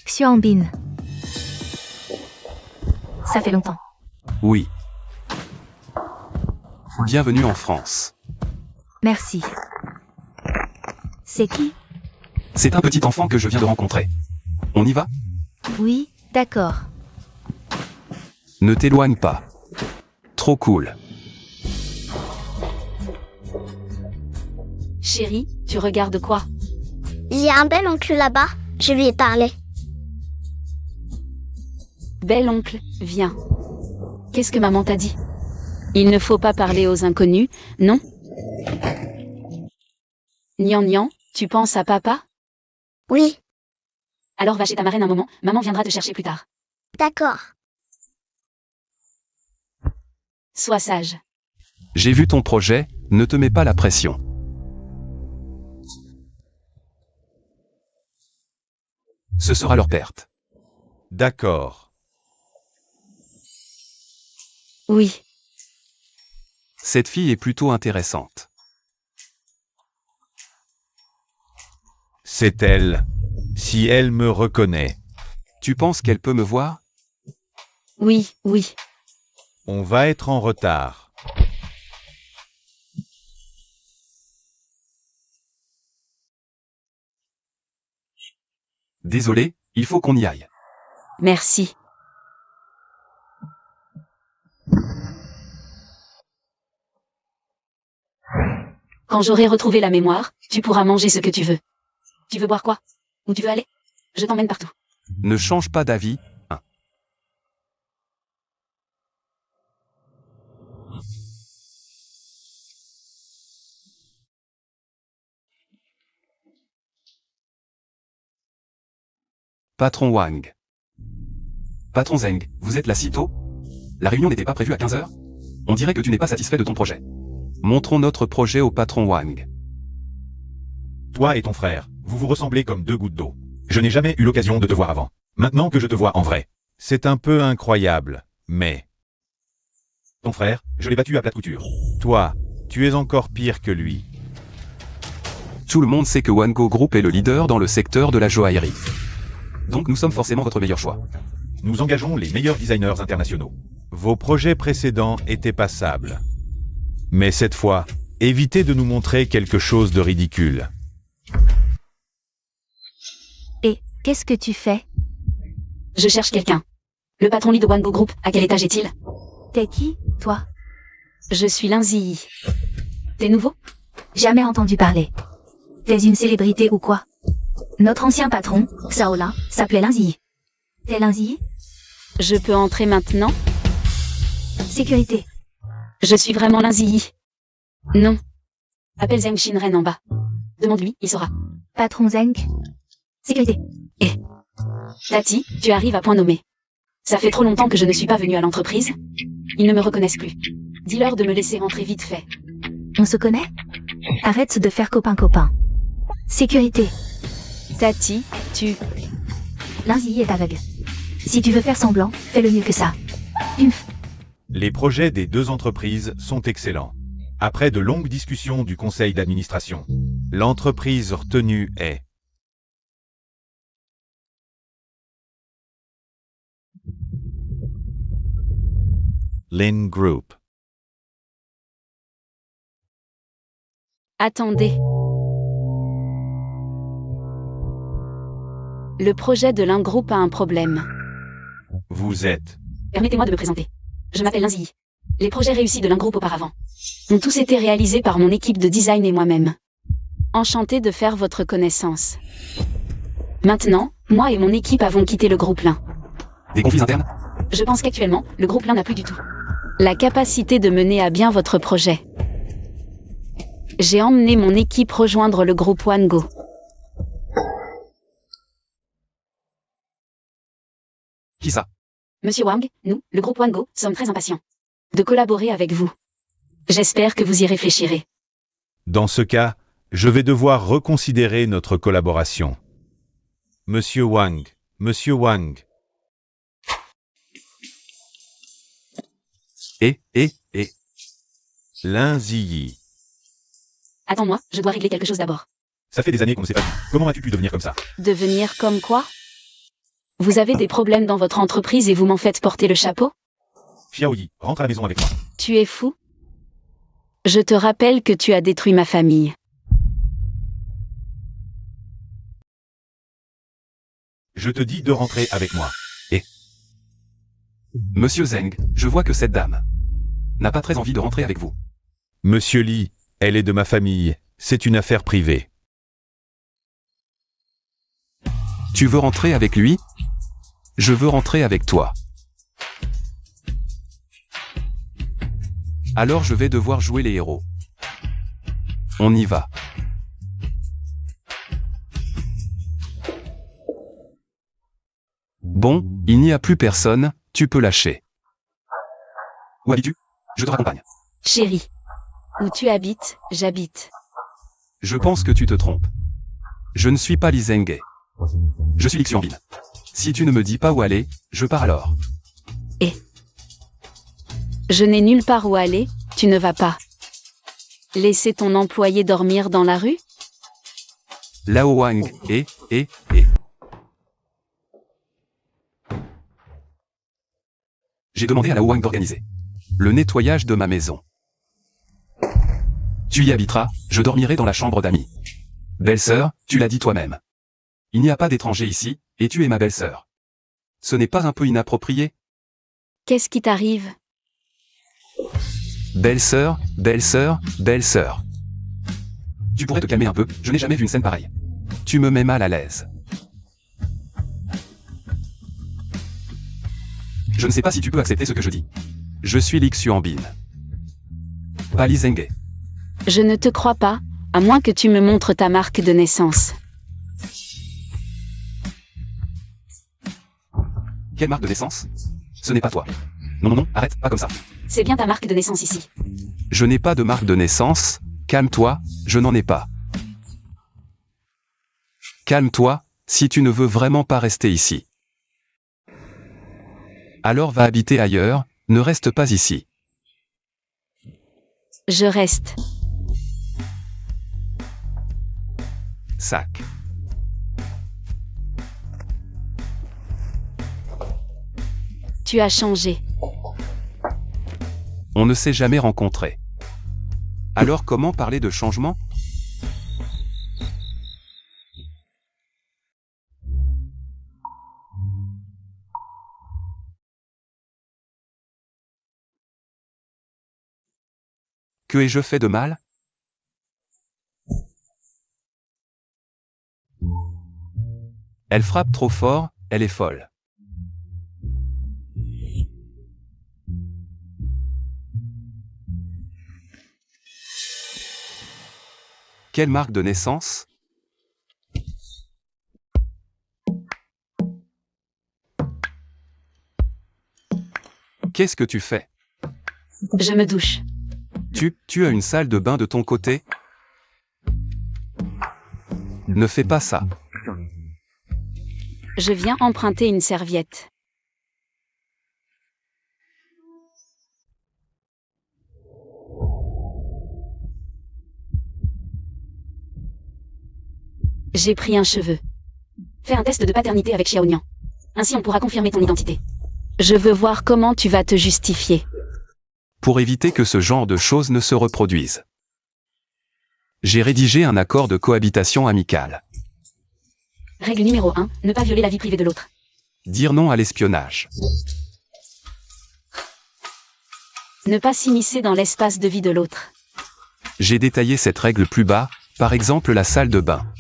Xianbin. Ça fait longtemps. Oui. Bienvenue en France. Merci. C'est qui? C'est un petit enfant que je viens de rencontrer. On y va? Oui, d'accord. Ne t'éloigne pas. Trop cool. Chérie, tu regardes quoi? Il y a un bel oncle là-bas. Je lui ai parlé. Bel oncle, viens. Qu'est-ce que maman t'a dit? Il ne faut pas parler aux inconnus, non? Nian Nian, tu penses à papa? Oui, Alors va chez ta marraine un moment, maman viendra te chercher plus tard. d'accord. Sois sage. J'ai vu ton projet, ne te mets pas la pression. Ce sera leur perte. D'accord. Oui, Cette fille est plutôt intéressante. C'est elle. Si elle me reconnaît, Tu penses qu'elle peut me voir? oui, oui. on va être en retard. Désolé, il faut qu'on y aille. Merci. Quand j'aurai retrouvé la mémoire, tu pourras manger ce que tu veux. Tu veux boire quoi? Où tu veux aller? Je t'emmène partout. Ne change pas d'avis, hein. Patron Wang. Patron Zeng, vous êtes là si tôt? La réunion n'était pas prévue à 15h? On dirait que tu n'es pas satisfait de ton projet. Montrons notre projet au patron Wang. Toi et ton frère, vous vous ressemblez comme deux gouttes d'eau. Je n'ai jamais eu l'occasion de te voir avant. Maintenant que je te vois en vrai, c'est un peu incroyable, mais... Ton frère, je l'ai battu à plate couture. Toi, tu es encore pire que lui. Tout le monde sait que Wango Group est le leader dans le secteur de la joaillerie. Donc nous sommes forcément votre meilleur choix. Nous engageons les meilleurs designers internationaux. Vos projets précédents étaient passables. Mais cette fois, évitez de nous montrer quelque chose de ridicule. Et, qu'est-ce que tu fais? Je cherche quelqu'un. Le patron lead de Wango Group, à quel étage est-il? T'es qui, toi? Je suis Lindsay. T'es nouveau? Jamais entendu parler. T'es une célébrité ou quoi? Notre ancien patron, Saola, s'appelait Lindsay. T'es Lindsay? Je peux entrer maintenant? Sécurité. Je suis vraiment Lindsay. Non. Appelle Zheng Shinren en bas. Demande-lui, il saura. Patron Zeng. Sécurité. Tati, tu arrives à point nommé. Ça fait trop longtemps que je ne suis pas venue à l'entreprise. Ils ne me reconnaissent plus. Dis-leur de me laisser rentrer vite fait. On se connaît? Arrête de faire copain-copain. Sécurité. Tati, tu... Lindsay est aveugle. Si tu veux faire semblant, fais le mieux que ça. Les projets des deux entreprises sont excellents. Après de longues discussions du conseil d'administration, l'entreprise retenue est... Lin Group. Attendez. Le projet de l'un groupe a un problème. Vous êtes... Permettez-moi de me présenter. Je m'appelle Lindsay. Les projets réussis de l'un groupe auparavant ont tous été réalisés par mon équipe de design et moi-même. Enchanté de faire votre connaissance. Maintenant, moi et mon équipe avons quitté le groupe Lin. Des conflits internes? Je pense qu'actuellement, le groupe Lin n'a plus du tout la capacité de mener à bien votre projet. J'ai emmené mon équipe rejoindre le groupe Wango. Qui ça? Monsieur Wang, nous, le groupe Wango, sommes très impatients de collaborer avec vous. J'espère que vous y réfléchirez. Dans ce cas, je vais devoir reconsidérer notre collaboration. Monsieur Wang, Monsieur Wang. Lindsay. Attends-moi, je dois régler quelque chose d'abord. Ça fait des années qu'on ne s'est pas vu. Comment as-tu pu devenir comme ça? Devenir comme quoi? Vous avez des problèmes dans votre entreprise et vous m'en faites porter le chapeau? Xiaoyi, rentre à la maison avec moi. Tu es fou? Je te rappelle que tu as détruit ma famille. Je te dis de rentrer avec moi. Monsieur Zeng, je vois que cette dame n'a pas très envie de rentrer avec vous. Monsieur Li, elle est de ma famille. C'est une affaire privée. Tu veux rentrer avec lui? Je veux rentrer avec toi. Alors je vais devoir jouer les héros. On y va. Bon, il n'y a plus personne, tu peux lâcher. Où habites-tu? Je te raccompagne. Chérie. Où tu habites, j'habite. Je pense que tu te trompes. Je ne suis pas Li Zenghe. Je suis Li Bin. Si tu ne me dis pas où aller, je pars alors. Je n'ai nulle part où aller, tu ne vas pas. Laisser ton employé dormir dans la rue? Lao Wang, J'ai demandé à Lao Wang d'organiser le nettoyage de ma maison. Tu y habiteras, je dormirai dans la chambre d'amis. Belle-sœur, tu l'as dit toi-même. Il n'y a pas d'étranger ici, et tu es ma belle-sœur. Ce n'est pas un peu inapproprié? Qu'est-ce qui t'arrive? Belle-sœur, belle-sœur, belle-sœur. Tu pourrais te calmer un peu, je n'ai jamais vu une scène pareille. Tu me mets mal à l'aise. Je ne sais pas si tu peux accepter ce que je dis. Je suis Li Bin. Pas Li Zenghe. Je ne te crois pas, à moins que tu me montres ta marque de naissance. Quelle marque de naissance? Ce n'est pas toi. Non, arrête, pas comme ça. C'est bien ta marque de naissance ici. Je n'ai pas de marque de naissance, calme-toi, je n'en ai pas. Calme-toi, si tu ne veux vraiment pas rester ici. Alors va habiter ailleurs, ne reste pas ici. Je reste. Sac. Tu as changé. On ne s'est jamais rencontrés. Alors comment parler de changement? Que ai-je fait de mal? Elle frappe trop fort, elle est folle. Quelle marque de naissance? Qu'est-ce que tu fais? Je me douche. Tu as une salle de bain de ton côté? Ne fais pas ça. Je viens emprunter une serviette. J'ai pris un cheveu. Fais un test de paternité avec Xiaonian. Ainsi on pourra confirmer ton identité. Je veux voir comment tu vas te justifier. Pour éviter que ce genre de choses ne se reproduisent. J'ai rédigé un accord de cohabitation amicale. Règle numéro 1, ne pas violer la vie privée de l'autre. Dire non à l'espionnage. Ne pas s'immiscer dans l'espace de vie de l'autre. J'ai détaillé cette règle plus bas, par exemple la salle de bain.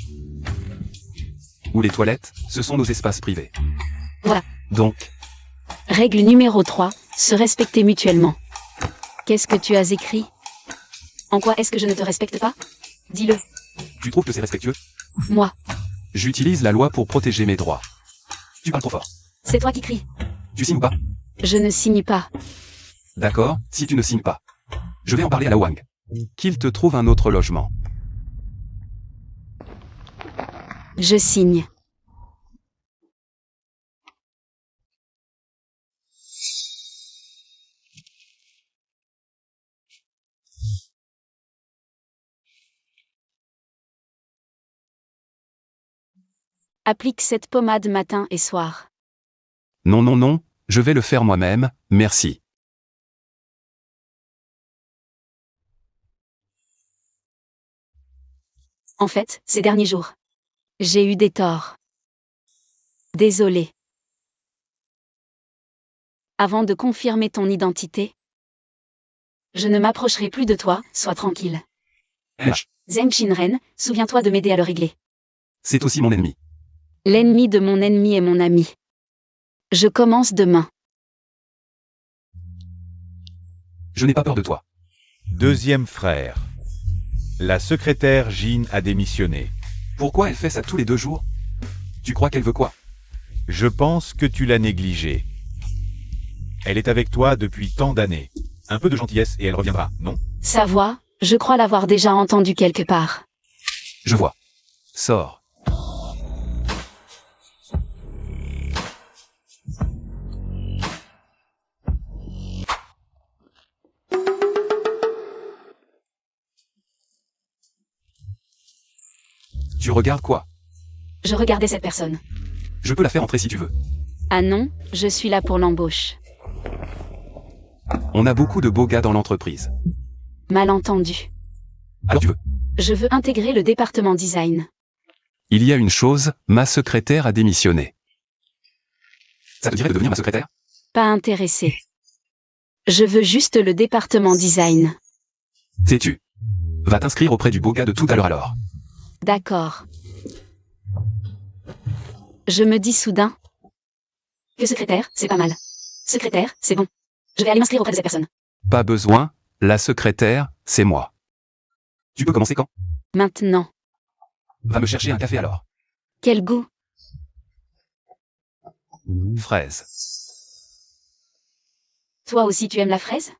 Ou les toilettes, ce sont nos espaces privés. Voilà. Donc, Règle numéro 3, se respecter mutuellement. Qu'est-ce que tu as écrit? En quoi est-ce que je ne te respecte pas? Dis-le. tu trouves que c'est respectueux? Moi. J'utilise la loi pour protéger mes droits. Tu parles trop fort. C'est toi qui cries. Tu signes ou pas? Je ne signe pas. D'accord, si tu ne signes pas. Je vais en parler à la Wang. Qu'il te trouve un autre logement. Je signe. Applique cette pommade matin et soir. Non, non, non, je vais le faire moi-même, merci. En fait, ces derniers jours, j'ai eu des torts. Désolé. Avant de confirmer ton identité, je ne m'approcherai plus de toi, sois tranquille. H. Zheng Shinren, souviens-toi de m'aider à le régler. C'est aussi mon ennemi. L'ennemi de mon ennemi est mon ami. Je commence demain. Je n'ai pas peur de toi. Deuxième frère. La secrétaire Jean a démissionné. Pourquoi elle fait ça tous les 2 jours? Tu crois qu'elle veut quoi? Je pense que tu l'as négligée. Elle est avec toi depuis tant d'années. Un peu de gentillesse et elle reviendra, non? Sa voix, je crois l'avoir déjà entendue quelque part. Je vois. Sors. Tu regardes quoi? Je regardais cette personne. Je peux la faire entrer si tu veux. Ah non, je suis là pour l'embauche. On a beaucoup de beaux gars dans l'entreprise. Malentendu. Alors tu veux? Je veux intégrer le département design. Il y a une chose, ma secrétaire a démissionné. Ça te dirait de devenir ma secrétaire? Pas intéressé. Je veux juste le département design. Sais-tu? Va t'inscrire auprès du beau gars de tout à l'heure alors. D'accord. Je me dis soudain que secrétaire, c'est pas mal. Secrétaire, c'est bon. Je vais aller m'inscrire auprès de cette personne. Pas besoin, la secrétaire, c'est moi. Tu peux commencer quand? Maintenant. Va me chercher un café alors. Quel goût? Fraise. Toi aussi tu aimes la fraise?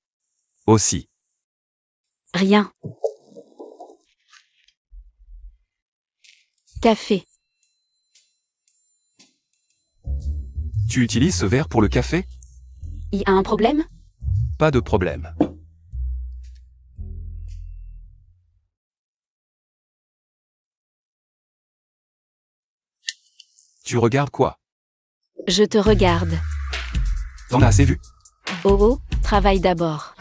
Aussi. Rien. Café. Tu utilises ce verre pour le café? Y a un problème? Pas de problème. Tu regardes quoi? Je te regarde. T'en as assez vu? Oh oh, travaille d'abord.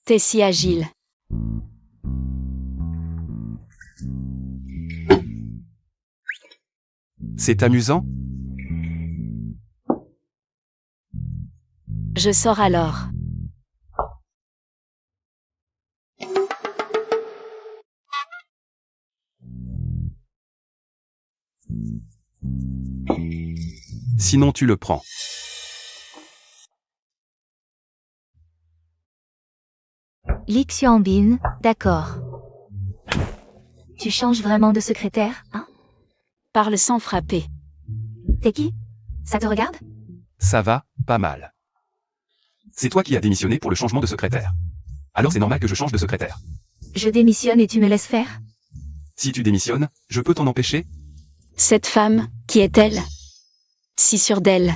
T'es si agile. C'est amusant? Je sors alors. Sinon tu le prends. Li Xianbin, d'accord. Tu changes vraiment de secrétaire, hein? Parle sans frapper. T'es qui? Ça te regarde? Ça va, pas mal. C'est toi qui as démissionné pour le changement de secrétaire. Alors c'est normal que je change de secrétaire. Je démissionne et tu me laisses faire? Si tu démissionnes, je peux t'en empêcher? Cette femme, qui est-elle? Si sûre d'elle.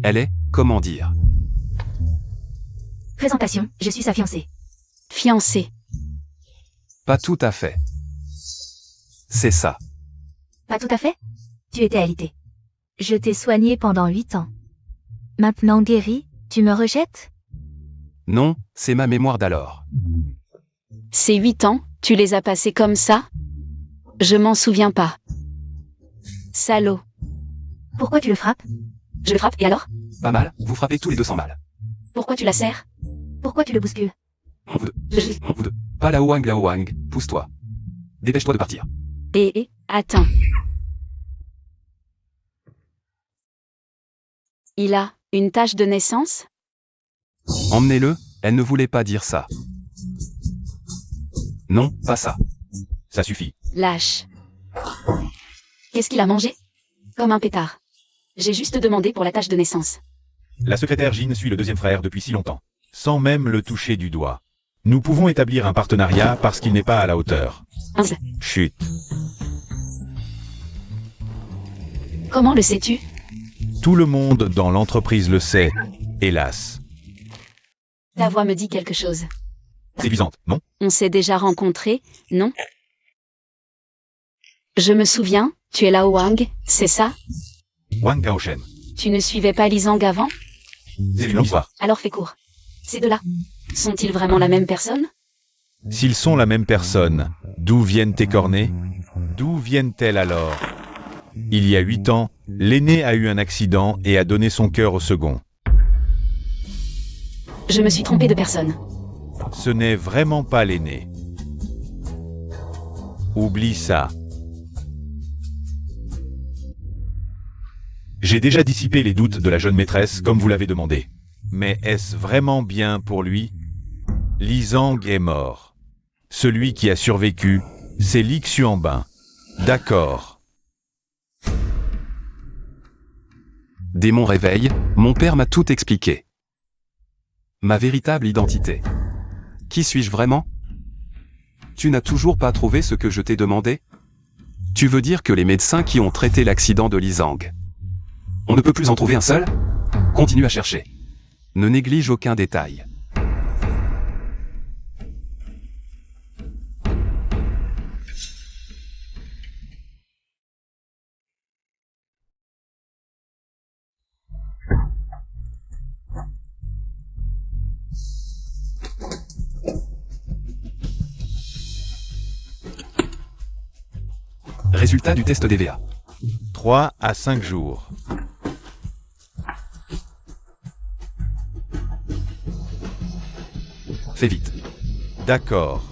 Elle est, comment dire? Présentation, je suis sa fiancée. Fiancée. Pas tout à fait. C'est ça. Pas tout à fait? Tu étais alité. Je t'ai soigné pendant 8 ans. Maintenant guéri, tu me rejettes? Non, c'est ma mémoire d'alors. Ces 8 ans, tu les as passés comme ça? Je m'en souviens pas. Salaud. Pourquoi tu le frappes? Je le frappe et alors? Pas mal, vous frappez tous les deux sans mal. Pourquoi tu la serres? Pourquoi tu le bouscules? On vous deux. Pas la Wang, pousse-toi. Dépêche-toi de partir. Attends. Il a une tache de naissance? Emmenez-le, elle ne voulait pas dire ça. Non, pas ça. Ça suffit. Lâche. Qu'est-ce qu'il a mangé? Comme un pétard. J'ai juste demandé pour la tache de naissance. La secrétaire Jean suit le deuxième frère depuis si longtemps, sans même le toucher du doigt. Nous pouvons établir un partenariat parce qu'il n'est pas à la hauteur. 11. Chut. Comment le sais-tu? Tout le monde dans l'entreprise le sait, hélas. Ta voix me dit quelque chose. Séduisante, non? On s'est déjà rencontrés, non? Je me souviens, tu es Lao Wang, c'est ça? Wang Gaoshen. Tu ne suivais pas Li Zhang avant? C'est une histoire. Alors fais court. Ces deux-là, sont-ils vraiment la même personne? S'ils sont la même personne, d'où viennent tes cornets? D'où viennent-elles alors? Il y a 8 ans, l'aîné a eu un accident et a donné son cœur au second. Je me suis trompé de personne. Ce n'est vraiment pas l'aîné. Oublie ça. J'ai déjà dissipé les doutes de la jeune maîtresse, comme vous l'avez demandé. Mais est-ce vraiment bien pour lui? Li Zhang est mort. Celui qui a survécu, c'est Li Xianbin. D'accord. Dès mon réveil, mon père m'a tout expliqué. Ma véritable identité. Qui suis-je vraiment? Tu n'as toujours pas trouvé ce que je t'ai demandé? Tu veux dire que les médecins qui ont traité l'accident de Li Zhang, on ne peut plus en trouver un seul? Continue à chercher. Ne néglige aucun détail. Résultat du test d'EVA. 3 à 5 jours. Fais vite. D'accord.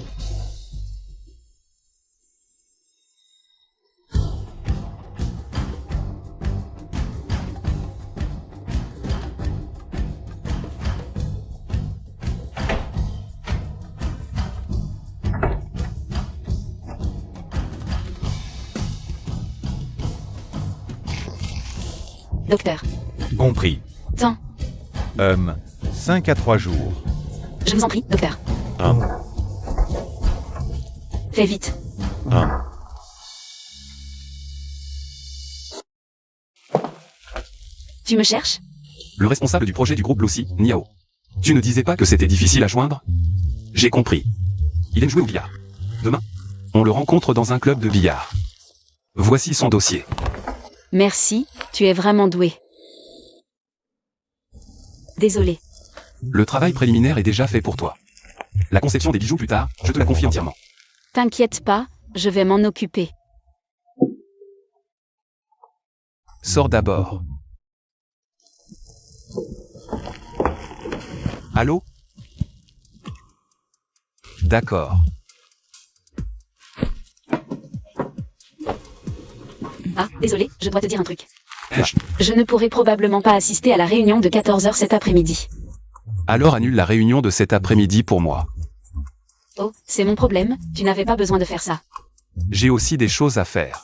Docteur. Compris. Temps. 5 à 3 jours. Je vous en prie, docteur. Fais vite. Tu me cherches? Le responsable du projet du groupe Lucy, Niao. Tu ne disais pas que c'était difficile à joindre? J'ai compris. Il aime jouer au billard. Demain, on le rencontre dans un club de billard. Voici son dossier. Merci, tu es vraiment doué. Désolé. Le travail préliminaire est déjà fait pour toi. La conception des bijoux plus tard, je te la confie entièrement. T'inquiète pas, je vais m'en occuper. Sors d'abord. Allô? D'accord. Ah, désolé, je dois te dire un truc. Chut. Je ne pourrai probablement pas assister à la réunion de 14h cet après-midi. Alors annule la réunion de cet après-midi pour moi. Oh, c'est mon problème, tu n'avais pas besoin de faire ça. J'ai aussi des choses à faire.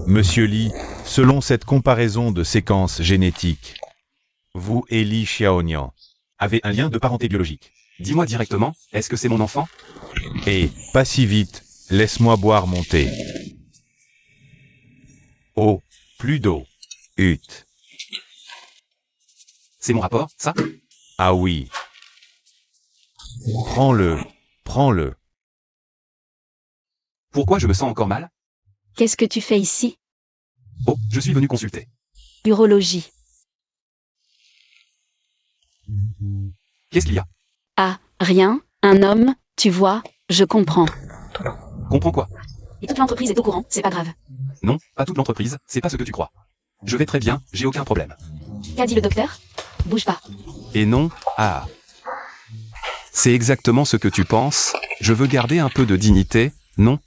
Monsieur Li, selon cette comparaison de séquences génétiques, vous et Li Xiaonian avez un lien de parenté biologique. Dis-moi directement, est-ce que c'est mon enfant? Et, pas si vite, laisse-moi boire mon thé. Oh, plus d'eau. Hutte. C'est mon rapport, ça? Ah oui. Prends-le, prends-le. Pourquoi je me sens encore mal? Qu'est-ce que tu fais ici? Oh, je suis venu consulter. Urologie. Qu'est-ce qu'il y a? Ah, rien, un homme, tu vois, je comprends. Comprends quoi? Et toute l'entreprise est au courant, c'est pas grave. Non, pas toute l'entreprise, c'est pas ce que tu crois. Je vais très bien, j'ai aucun problème. Qu'a dit le docteur? Bouge pas. Et non, ah. C'est exactement ce que tu penses, je veux garder un peu de dignité, non?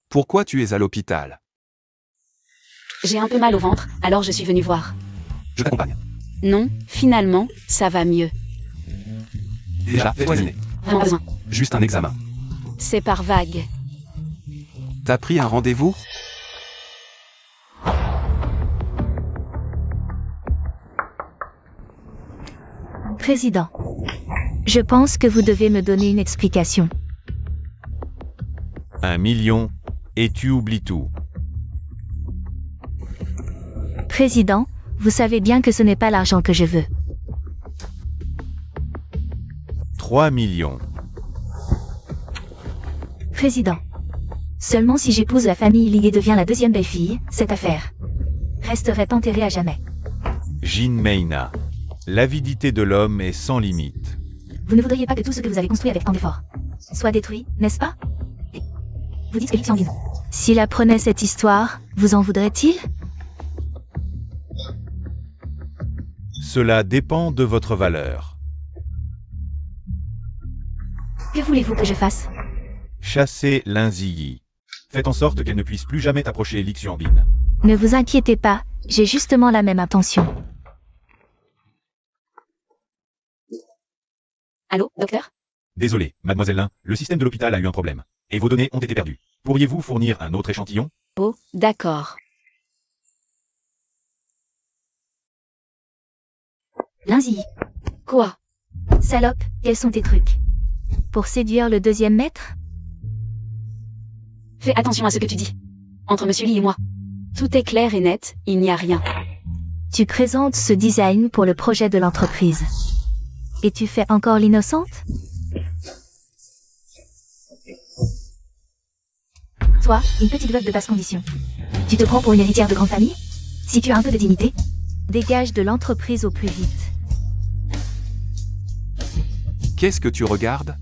Pourquoi tu es à l'hôpital? J'ai un peu mal au ventre, alors je suis venue voir. Je t'accompagne. Non, finalement, ça va mieux. Déjà, fais-toi dîner. Vraiment besoin. Juste un examen. C'est par vague. T'as pris un rendez-vous? Président. Je pense que vous devez me donner une explication. 1 million, et tu oublies tout. Président, vous savez bien que ce n'est pas l'argent que je veux. 3 millions. Président. Seulement si j'épouse la famille Li et deviens la deuxième belle-fille, cette affaire resterait enterrée à jamais. Jin Meina. L'avidité de l'homme est sans limite. Vous ne voudriez pas que tout ce que vous avez construit avec tant d'efforts soit détruit, n'est-ce pas? Vous dites que Li Xianglin. S'il apprenait cette histoire, vous en voudrait-il? Cela dépend de votre valeur. Que voulez-vous que je fasse? Chassez Linziyi. Faites en sorte qu'elle ne puisse plus jamais t'approcher Li Xiangbin. Ne vous inquiétez pas, j'ai justement la même intention. Allô, docteur? Désolé, mademoiselle Lin, le système de l'hôpital a eu un problème. Et vos données ont été perdues. Pourriez-vous fournir un autre échantillon? Oh, d'accord. Linzi. Quoi? Salope, quels sont tes trucs? Pour séduire le deuxième maître? Fais attention à ce que tu dis. Entre Monsieur Li et moi. Tout est clair et net, il n'y a rien. Tu présentes ce design pour le projet de l'entreprise. Et tu fais encore l'innocente? Toi, une petite veuve de basse condition. Tu te prends pour une héritière de grande famille? Si tu as un peu de dignité, dégage de l'entreprise au plus vite. Qu'est-ce que tu regardes?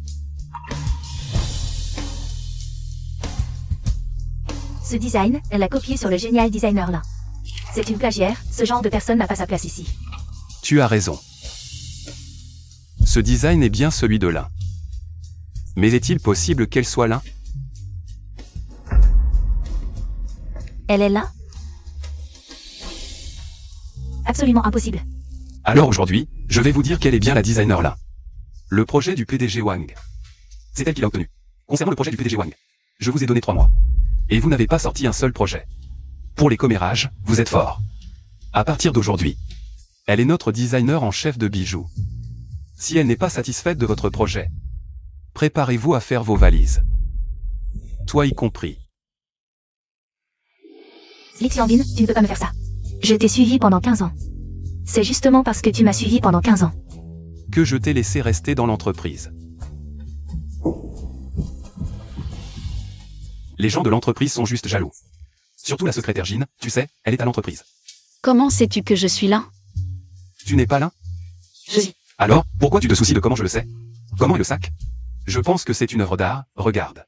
Ce design, elle l'a copié sur le génial designer là. C'est une plagiaire, ce genre de personne n'a pas sa place ici. Tu as raison. Ce design est bien celui de l'un. Mais est-il possible qu'elle soit l'un? Elle est là? Absolument impossible. Alors aujourd'hui, je vais vous dire quelle est bien la designer là. Le projet du PDG Wang. C'est elle qui l'a obtenu. Concernant le projet du PDG Wang, Je vous ai donné 3 mois. Et vous n'avez pas sorti un seul projet. Pour les commérages, vous êtes fort. À partir d'aujourd'hui, elle est notre designer en chef de bijoux. Si elle n'est pas satisfaite de votre projet, préparez-vous à faire vos valises. Toi y compris. Lixiandine, tu ne peux pas me faire ça. Je t'ai suivi pendant 15 ans. C'est justement parce que tu m'as suivi pendant 15 ans. Que je t'ai laissé rester dans l'entreprise. Les gens de l'entreprise sont juste jaloux. Surtout la secrétaire Jean, tu sais, elle est à l'entreprise. Comment sais-tu que je suis là? Tu n'es pas là? Je suis. Alors, pourquoi tu te soucies de comment je le sais? Comment est le sac? Je pense que c'est une œuvre d'art, regarde.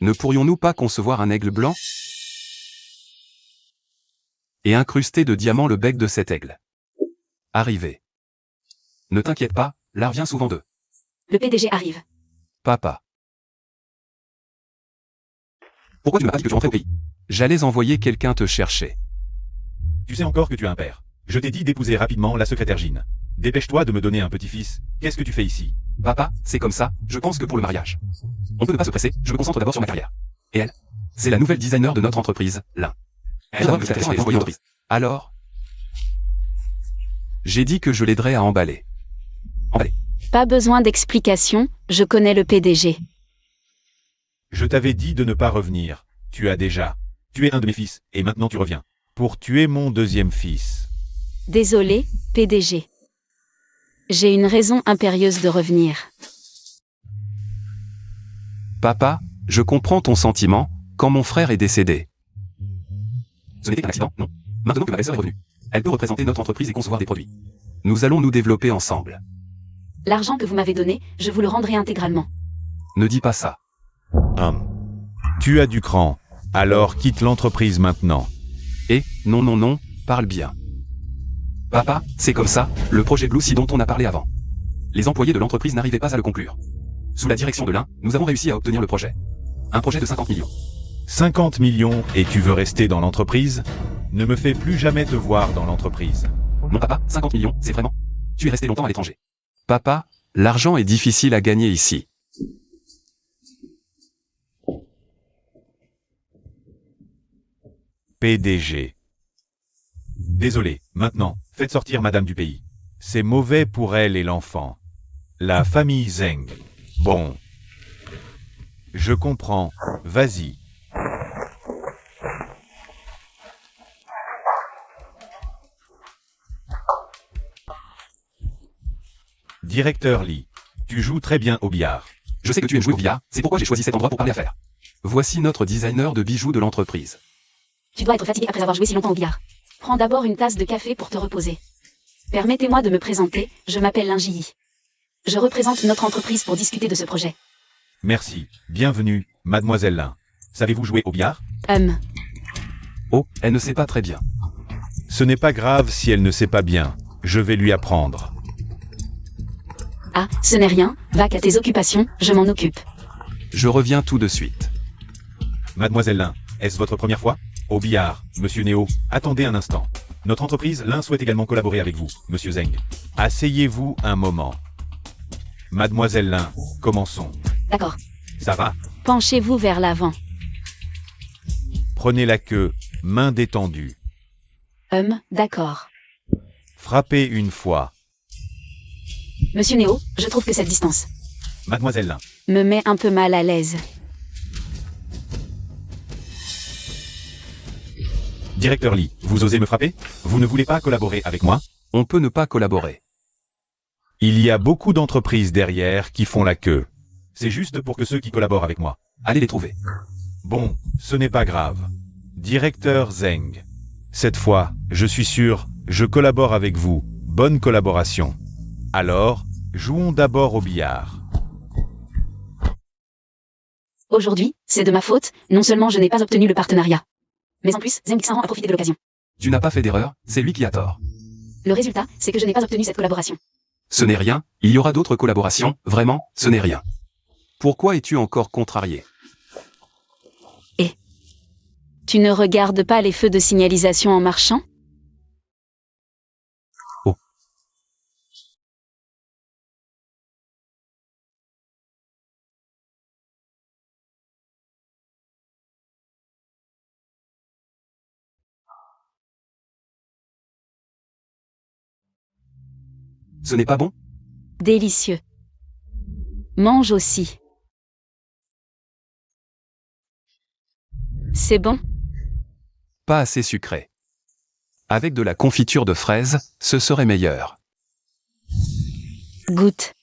Ne pourrions-nous pas concevoir un aigle blanc? Et incruster de diamants le bec de cet aigle. Arrivé. Ne t'inquiète pas, l'art vient souvent d'eux. Le PDG arrive. Papa. Pourquoi tu m'as pas dit que tu rentrais au pays? J'allais envoyer quelqu'un te chercher. Tu sais encore que tu as un père. Je t'ai dit d'épouser rapidement la secrétaire Jean. Dépêche-toi de me donner un petit-fils. Qu'est-ce que tu fais ici? Papa, c'est comme ça, je pense que pour le mariage. On peut ne pas se presser, je me concentre d'abord sur ma carrière. Et elle? C'est la nouvelle designer de notre entreprise, là. Elle doit me faire envoyer l'entreprise. Alors? J'ai dit que je l'aiderais à emballer. Emballer. Pas besoin d'explication, je connais le PDG. Je t'avais dit de ne pas revenir. Tu as déjà tué un de mes fils, et maintenant tu reviens. Pour tuer mon deuxième fils. Désolé, PDG. J'ai une raison impérieuse de revenir. Papa, je comprends ton sentiment, quand mon frère est décédé. Ce n'était qu'un accident, non? Maintenant que ma belle-sœur est revenue, elle peut représenter notre entreprise et concevoir des produits. Nous allons nous développer ensemble. L'argent que vous m'avez donné, je vous le rendrai intégralement. Ne dis pas ça. Tu as du cran. Alors quitte l'entreprise maintenant. Et, non non non, parle bien. Papa, c'est comme ça, le projet Blue Sea dont on a parlé avant. Les employés de l'entreprise n'arrivaient pas à le conclure. Sous la direction de l'un, nous avons réussi à obtenir le projet. Un projet de 50 millions. 50 millions et tu veux rester dans l'entreprise? Ne me fais plus jamais te voir dans l'entreprise. Non papa, 50 millions, c'est vraiment. Tu es resté longtemps à l'étranger. Papa, l'argent est difficile à gagner ici. PDG. Désolé, maintenant, faites sortir madame du pays. C'est mauvais pour elle et l'enfant. La famille Zeng. Bon. Je comprends. Vas-y. Directeur Lee. Tu joues très bien au billard. Je sais que tu aimes jouer au billard, c'est pourquoi j'ai choisi cet endroit pour parler affaires. Voici notre designer de bijoux de l'entreprise. Tu dois être fatigué après avoir joué si longtemps au billard. Prends d'abord une tasse de café pour te reposer. Permettez-moi de me présenter, je m'appelle Linji. Je représente notre entreprise pour discuter de ce projet. Merci. Bienvenue, mademoiselle Lin. Savez-vous jouer au billard? Oh, elle ne sait pas très bien. Ce n'est pas grave si elle ne sait pas bien. Je vais lui apprendre. Ah, ce n'est rien, va qu'à tes occupations, je m'en occupe. Je reviens tout de suite. Mademoiselle Lin, est-ce votre première fois? Au billard, monsieur Néo, attendez un instant. Notre entreprise Lin souhaite également collaborer avec vous, monsieur Zeng. Asseyez-vous un moment. Mademoiselle Lin, commençons. D'accord. Ça va? Penchez-vous vers l'avant. Prenez la queue, main détendue. D'accord. Frappez une fois. Monsieur Néo, je trouve que cette distance Mademoiselle Lin, me met un peu mal à l'aise. directeur Lee, vous osez me frapper? Vous ne voulez pas collaborer avec moi? On peut ne pas collaborer. Il y a beaucoup d'entreprises derrière qui font la queue. C'est juste pour que ceux qui collaborent avec moi. Allez les trouver. Bon, ce n'est pas grave. Directeur Zeng. Cette fois, je suis sûr, je collabore avec vous. Bonne collaboration. Alors, jouons d'abord au billard. Aujourd'hui, c'est de ma faute, non seulement je n'ai pas obtenu le partenariat, mais en plus, Zeng Xinran a profité de l'occasion. Tu n'as pas fait d'erreur, c'est lui qui a tort. Le résultat, c'est que je n'ai pas obtenu cette collaboration. Ce n'est rien, il y aura d'autres collaborations, vraiment, ce n'est rien. Pourquoi es-tu encore contrarié? Tu ne regardes pas les feux de signalisation en marchant? Ce n'est pas bon? Délicieux. Mange aussi. C'est bon? Pas assez sucré. Avec de la confiture de fraises, ce serait meilleur. Goûte.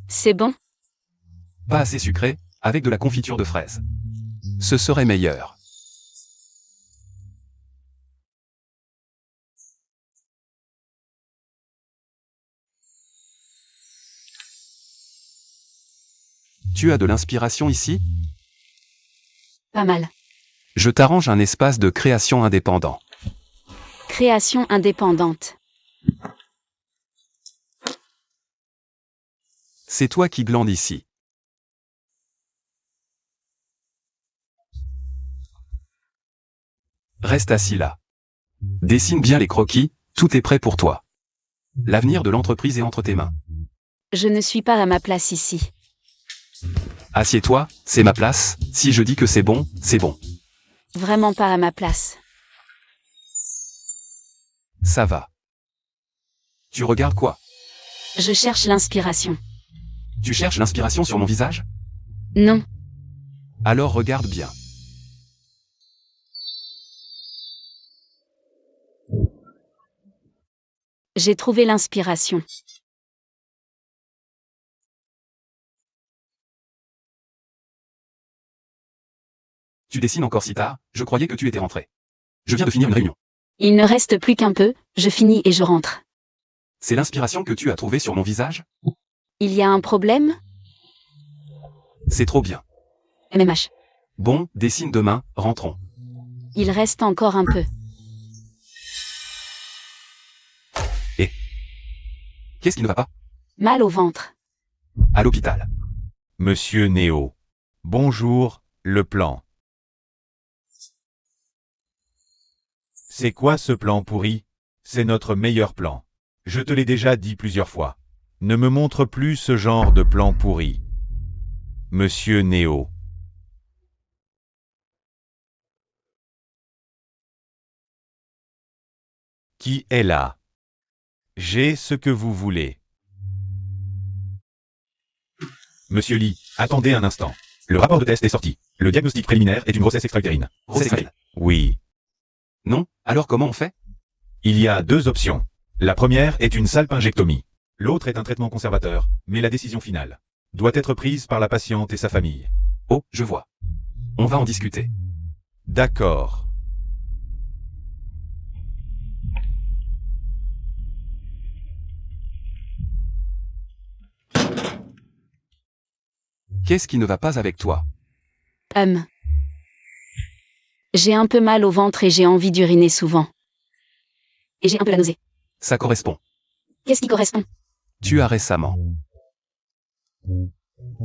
C'est bon? Pas assez sucré, avec de la confiture de fraises. Ce serait meilleur. Tu as de l'inspiration ici? Pas mal. Je t'arrange un espace de création indépendant. Création indépendante. C'est toi qui glande ici. Reste assis là. Dessine bien les croquis, tout est prêt pour toi. L'avenir de l'entreprise est entre tes mains. Je ne suis pas à ma place ici. Assieds-toi, c'est ma place, si je dis que c'est bon, c'est bon. Vraiment pas à ma place. Ça va. Tu regardes quoi? Je cherche l'inspiration. Tu cherches l'inspiration sur mon visage? Non. Alors regarde bien. J'ai trouvé l'inspiration. Tu dessines encore si tard, je croyais que tu étais rentré. Je viens de finir une réunion. Il ne reste plus qu'un peu, je finis et je rentre. C'est l'inspiration que tu as trouvée sur mon visage? Il y a un problème? C'est trop bien. MMH. Bon, dessine demain, rentrons. Il reste encore un peu. Qu'est-ce qui ne va pas? Mal au ventre. À l'hôpital. Monsieur Néo. Bonjour, le plan. C'est quoi ce plan pourri? C'est notre meilleur plan. Je te l'ai déjà dit plusieurs fois. Ne me montre plus ce genre de plan pourri. Monsieur Néo. Qui est là? J'ai ce que vous voulez. Monsieur Lee, attendez un instant. Le rapport de test est sorti. Le diagnostic préliminaire est une grossesse extra-utérine. Grossesse extra-utérine. Oui. Non? Alors comment on fait? Il y a deux options. La première est une salpingectomie. L'autre est un traitement conservateur, mais la décision finale doit être prise par la patiente et sa famille. Oh, je vois. On va en discuter. D'accord. Qu'est-ce qui ne va pas avec toi? J'ai un peu mal au ventre et j'ai envie d'uriner souvent. Et j'ai un peu la nausée. Ça correspond. Qu'est-ce qui correspond? Tu as récemment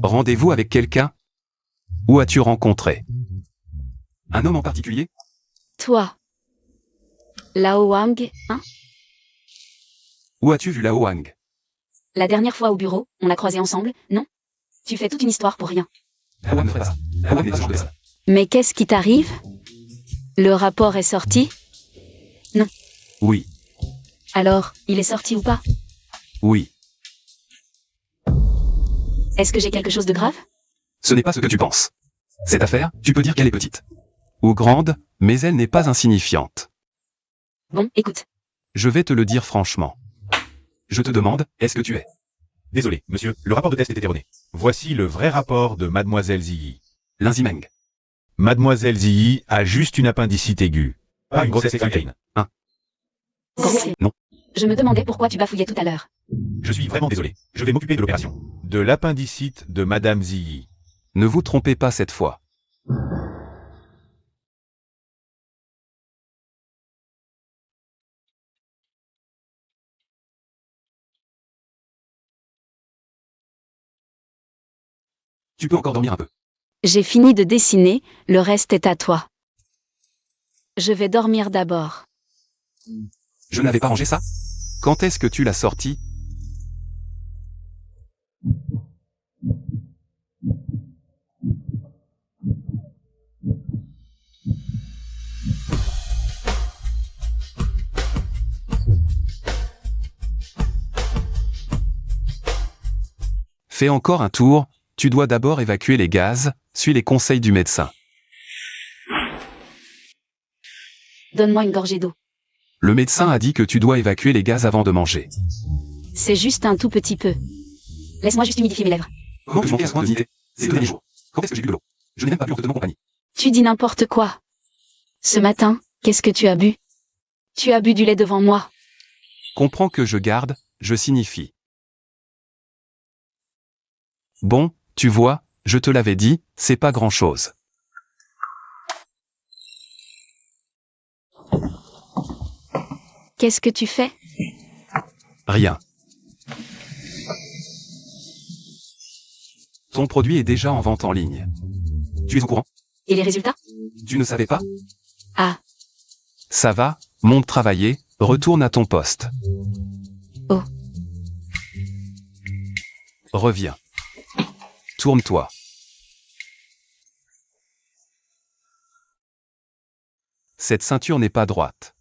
rendez-vous avec quelqu'un? Où as-tu rencontré? Un homme en particulier? Toi. Lao Wang, hein? Où as-tu vu Lao Wang? La dernière fois au bureau, on l'a croisé ensemble, non? Tu fais toute une histoire pour rien. Lao Wang ne ferait pas ça. Lao Wang n'est pas ce genre de personne. Mais qu'est-ce qui t'arrive? Le rapport est sorti? Oui, Alors, il est sorti ou pas? oui. Est-ce que j'ai quelque chose de grave? Ce n'est pas ce que tu penses. Cette affaire, tu peux dire qu'elle est petite. Ou grande, mais elle n'est pas insignifiante. Bon, écoute. Je vais te le dire franchement. Je te demande, est-ce que tu es? Désolé, monsieur, le rapport de test est erroné. Voici le vrai rapport de Mademoiselle Ziyi. Linzimeng. Mademoiselle Ziyi a juste une appendicite aiguë. Pas une grossesse extra-utérine. Non. Je me demandais pourquoi tu bafouillais tout à l'heure. Je suis vraiment désolé. Je vais m'occuper de l'opération. De l'appendicite de Madame Ziyi. Ne vous trompez pas cette fois. Tu peux encore dormir un peu. J'ai fini de dessiner, le reste est à toi. Je vais dormir d'abord. Je n'avais pas rangé ça? Quand est-ce que tu l'as sorti? Fais encore un tour, tu dois d'abord évacuer les gaz, suis les conseils du médecin. Donne-moi une gorgée d'eau. Le médecin a dit que tu dois évacuer les gaz avant de manger. C'est juste un tout petit peu. Laisse-moi juste humidifier mes lèvres. Comment que je manquais à ce point de dignité ces 2 derniers jours. Quand est-ce que j'ai bu de l'eau? Je n'ai même pas pu te tenir compagnie. Tu dis n'importe quoi. Ce matin, qu'est-ce que tu as bu? Tu as bu du lait devant moi. Comprends que je garde, je signifie. Bon, tu vois, je te l'avais dit, c'est pas grand-chose. Qu'est-ce que tu fais? Rien. Ton produit est déjà en vente en ligne. Tu es au courant? Et les résultats? Tu ne savais pas? Ah, Ça va, monte travailler, retourne à ton poste. Oh. Reviens. Tourne-toi. Cette ceinture n'est pas droite.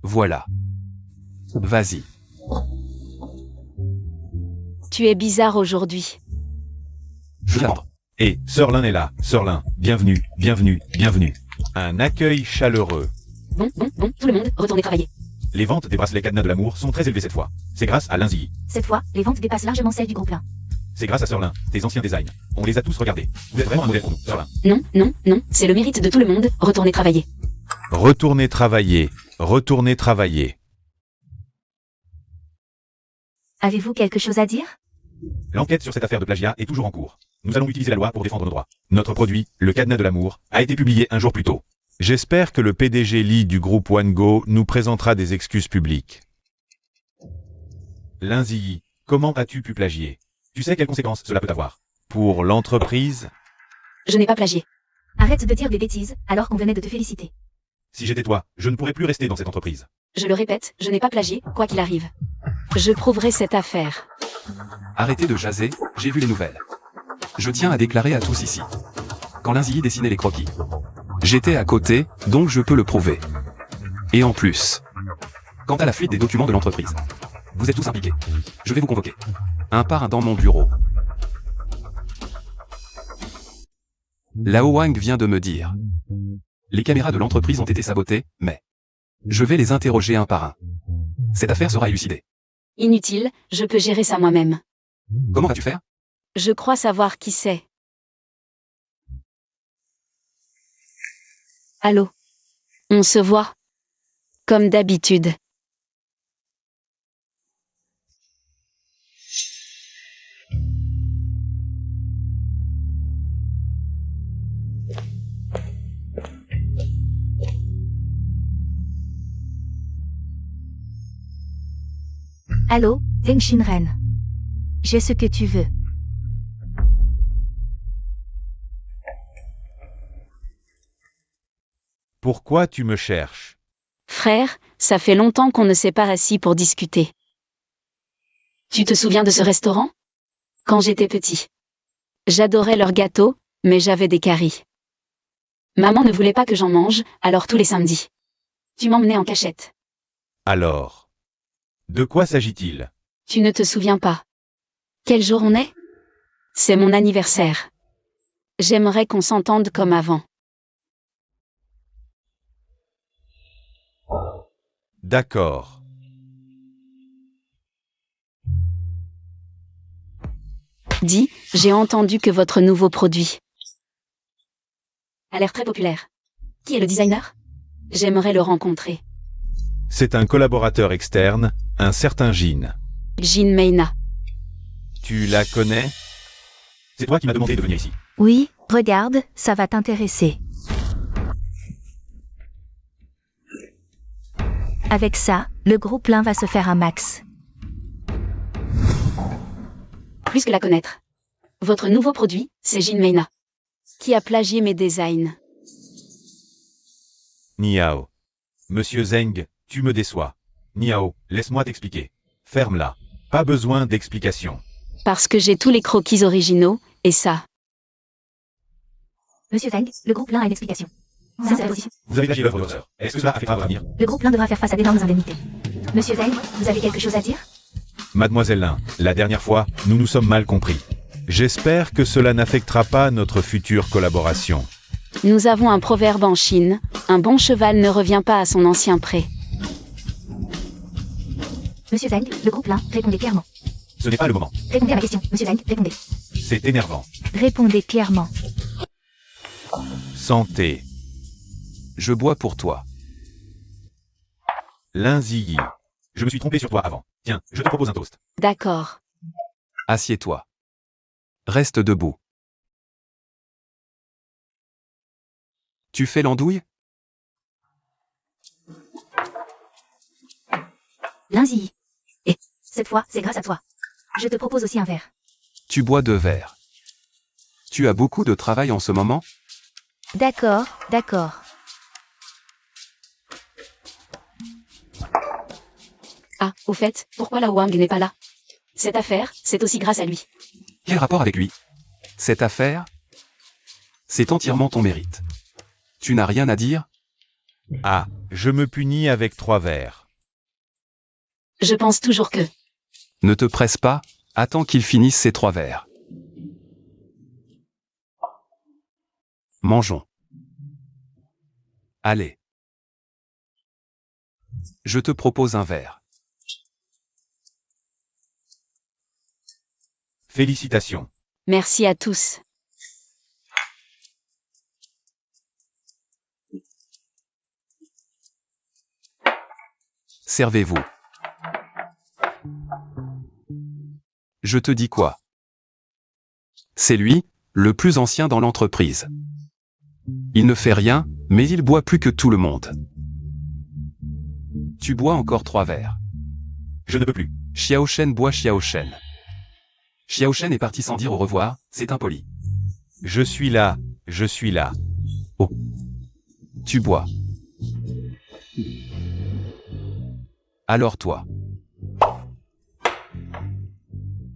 Voilà. Vas-y. tu es bizarre aujourd'hui. Je vais rendre. Et, Sirlin est là, Sirlin, bienvenue, bienvenue, bienvenue. Un accueil chaleureux. Bon, tout le monde, retournez travailler. Les ventes des bracelets cadenas de l'amour sont très élevées cette fois. C'est grâce à Lindsay. Cette fois, les ventes dépassent largement celles du groupe 1. C'est grâce à Sirlin, tes anciens designs. On les a tous regardés. Vous êtes vraiment un modèle pour nous, Sirlin. Non, c'est le mérite de tout le monde, retournez travailler. Retournez travailler, retournez travailler. Avez-vous quelque chose à dire? L'enquête sur cette affaire de plagiat est toujours en cours. Nous allons utiliser la loi pour défendre nos droits. Notre produit, le cadenas de l'amour, a été publié un jour plus tôt. J'espère que le PDG Lee du groupe OneGo nous présentera des excuses publiques. Lindsay, comment as-tu pu plagier? Tu sais quelles conséquences cela peut avoir? Pour l'entreprise? Je n'ai pas plagié. Arrête de dire des bêtises, alors qu'on venait de te féliciter. Si j'étais toi, je ne pourrais plus rester dans cette entreprise. Je le répète, je n'ai pas plagié, quoi qu'il arrive. Je prouverai cette affaire. Arrêtez de jaser, j'ai vu les nouvelles. Je tiens à déclarer à tous ici. Quand Lindsay dessinait les croquis. J'étais à côté, donc je peux le prouver. Et en plus. Quant à la fuite des documents de l'entreprise. Vous êtes tous impliqués. Je vais vous convoquer. Un par un dans mon bureau. Lao Wang vient de me dire. Les caméras de l'entreprise ont été sabotées, mais... Je vais les interroger un par un. Cette affaire sera élucidée. Inutile, je peux gérer ça moi-même. Comment vas-tu faire? Je crois savoir qui c'est. Allô? On se voit? Comme d'habitude. Allô, Zheng Xinren. J'ai ce que tu veux. Pourquoi tu me cherches? Frère, ça fait longtemps qu'on ne s'est pas assis pour discuter. Tu te souviens de ce restaurant? Quand j'étais petit. J'adorais leurs gâteaux, mais j'avais des caries. Maman ne voulait pas que j'en mange, alors tous les samedis. Tu m'emmenais en cachette. Alors. De quoi s'agit-il? Tu ne te souviens pas. Quel jour on est? C'est mon anniversaire. J'aimerais qu'on s'entende comme avant. D'accord. Dis, j'ai entendu que votre nouveau produit a l'air très populaire. Qui est le designer? J'aimerais le rencontrer. C'est un collaborateur externe, un certain Jin. Jin Meina. Tu la connais? C'est toi qui m'as demandé de venir ici. Oui, regarde, ça va t'intéresser. Avec ça, le groupe plein va se faire un max. Plus que la connaître. Votre nouveau produit, c'est Jin Meina. Qui a plagié mes designs. Niao. Monsieur Zheng, tu me déçois. Niao, laisse-moi t'expliquer. Ferme-la. Pas besoin d'explication. Parce que j'ai tous les croquis originaux, et ça. Monsieur Zheng, le groupe plein a une explication. Ça, c'est la position. Vous avez plagié l'œuvre de votre sœur. Est-ce que cela affectera votre avenir? Le groupe plein devra faire face à d'énormes indemnités. Monsieur Zheng, vous avez quelque chose à dire? Mademoiselle Lin, la dernière fois, nous nous sommes mal compris. J'espère que cela n'affectera pas notre future collaboration. Nous avons un proverbe en Chine, un bon cheval ne revient pas à son ancien pré. Monsieur Zhang, le groupe là, répondez clairement. Ce n'est pas le moment. Répondez à ma question, Monsieur Zhang, répondez. C'est énervant. Répondez clairement. Santé. Je bois pour toi. Lin Ziyi. Je me suis trompé sur toi avant. Tiens, je te propose un toast. D'accord. Assieds-toi. Reste debout. Tu fais l'andouille? Lundi. Et cette fois, c'est grâce à toi. Je te propose aussi un verre. Tu bois 2 verres. Tu as beaucoup de travail en ce moment? D'accord, d'accord. Ah, au fait, pourquoi la Wang n'est pas là? Cette affaire, c'est aussi grâce à lui. Quel rapport avec lui? Cette affaire? C'est entièrement ton mérite. Tu n'as rien à dire? Ah, je me punis avec 3 verres. Je pense toujours que... Ne te presse pas, attends qu'il finisse ses 3 verres. Mangeons. Allez. Je te propose un verre. Félicitations. Merci à tous. Servez-vous. Je te dis quoi? C'est lui, le plus ancien dans l'entreprise. Il ne fait rien, mais il boit plus que tout le monde. Tu bois encore 3 verres. Je ne peux plus. Xiao Shen boit Xiao Shen. Xiao Shen est parti sans dire au revoir, c'est impoli. Je suis là, je suis là. Oh. Tu bois. Alors toi.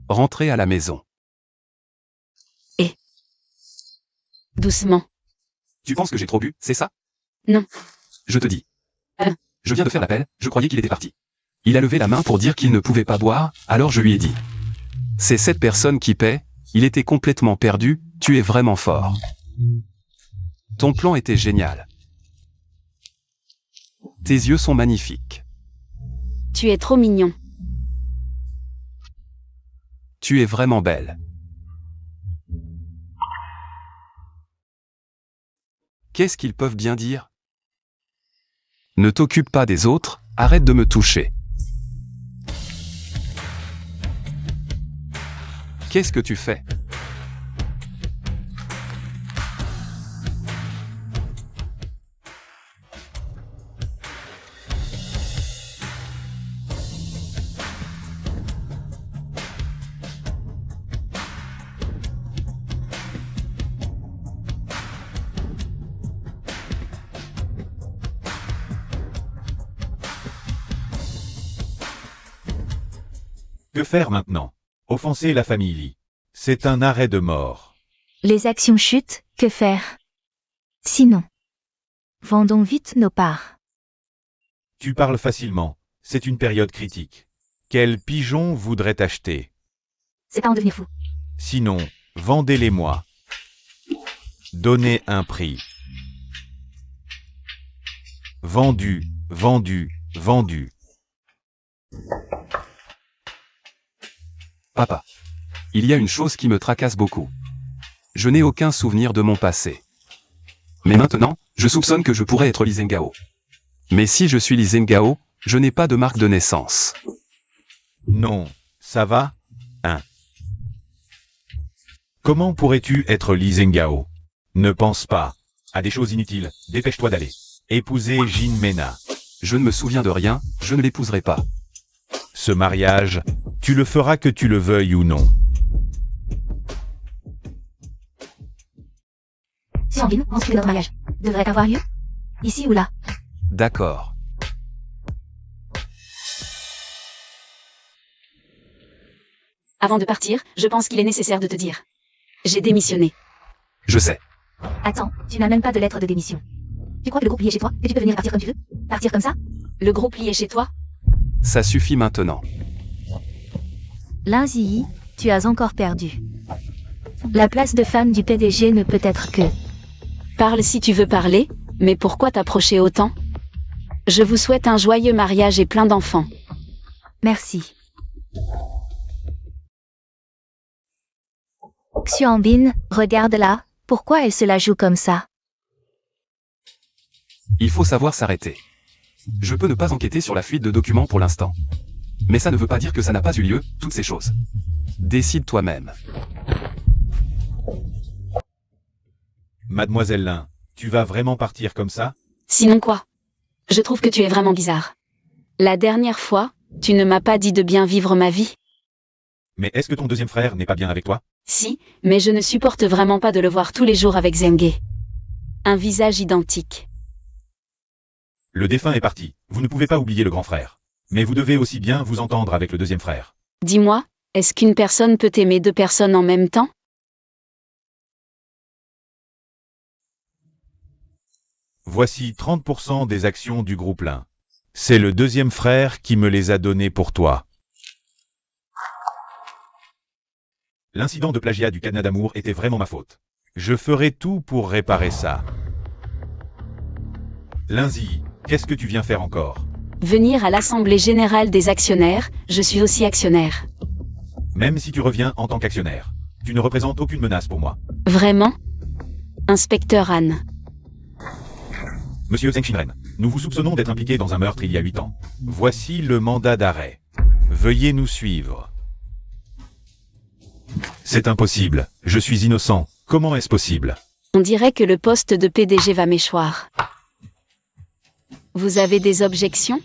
Rentrez à la maison. Doucement. Tu penses que j'ai trop bu, c'est ça? Non. Je te dis. Hein? Je viens de faire l'appel, je croyais qu'il était parti. Il a levé la main pour dire qu'il ne pouvait pas boire, alors je lui ai dit. C'est cette personne qui paie, il était complètement perdu, tu es vraiment fort. Ton plan était génial. Tes yeux sont magnifiques. Tu es trop mignon. Tu es vraiment belle. Qu'est-ce qu'ils peuvent bien dire? Ne t'occupe pas des autres, arrête de me toucher. Qu'est-ce que tu fais? Que faire maintenant? Offenser la famille Li. C'est un arrêt de mort. Les actions chutent, que faire? Sinon, vendons vite nos parts. Tu parles facilement. C'est une période critique. Quel pigeon voudrait acheter? C'est pas en devenir fou. Sinon, vendez-les-moi. Donnez un prix. Vendu, vendu, vendu. Papa. Il y a une chose qui me tracasse beaucoup. Je n'ai aucun souvenir de mon passé. Mais maintenant, je soupçonne que je pourrais être Li Zhenghao. Mais si je suis Li Zhenghao, je n'ai pas de marque de naissance. Non, ça va? Hein? Comment pourrais-tu être Li Zhenghao? Ne pense pas à des choses inutiles, dépêche-toi d'aller. Épouser Jin Mena. Je ne me souviens de rien, je ne l'épouserai pas. Ce mariage, tu le feras que tu le veuilles ou non. Sanguine, ensuite notre mariage. Devrait avoir lieu? Ici ou là? D'accord. Avant de partir, je pense qu'il est nécessaire de te dire. J'ai démissionné. Je sais. Attends, tu n'as même pas de lettre de démission. Tu crois que le groupe Li est chez toi, que tu peux venir partir comme tu veux? Partir comme ça? Le groupe Li est chez toi? Ça suffit maintenant. Lindsay, tu as encore perdu. La place de femme du PDG ne peut être que... Parle si tu veux parler, mais pourquoi t'approcher autant? Je vous souhaite un joyeux mariage et plein d'enfants. Merci. Xianbin, regarde là, pourquoi elle se la joue comme ça? Il faut savoir s'arrêter. Je peux ne pas enquêter sur la fuite de documents pour l'instant. Mais ça ne veut pas dire que ça n'a pas eu lieu, toutes ces choses. Décide toi-même. Mademoiselle Lin, tu vas vraiment partir comme ça? Sinon quoi? Je trouve que tu es vraiment bizarre. La dernière fois, tu ne m'as pas dit de bien vivre ma vie. Mais est-ce que ton deuxième frère n'est pas bien avec toi? Si, mais je ne supporte vraiment pas de le voir tous les jours avec Zenge. Un visage identique. Le défunt est parti, vous ne pouvez pas oublier le grand frère. Mais vous devez aussi bien vous entendre avec le deuxième frère. Dis-moi, est-ce qu'une personne peut aimer deux personnes en même temps? Voici 30% des actions du groupe Lin. C'est le deuxième frère qui me les a données pour toi. L'incident de plagiat du cadenas d'amour était vraiment ma faute. Je ferai tout pour réparer ça. Lindsay, qu'est-ce que tu viens faire encore? Venir à l'Assemblée Générale des Actionnaires, je suis aussi actionnaire. Même si tu reviens en tant qu'actionnaire, tu ne représentes aucune menace pour moi. Vraiment? Inspecteur Han. Monsieur Zheng Xinren, nous vous soupçonnons d'être impliqué dans un meurtre il y a 8 ans. Voici le mandat d'arrêt. Veuillez nous suivre. C'est impossible. Je suis innocent. Comment est-ce possible? On dirait que le poste de PDG va m'échoir. Vous avez des objections?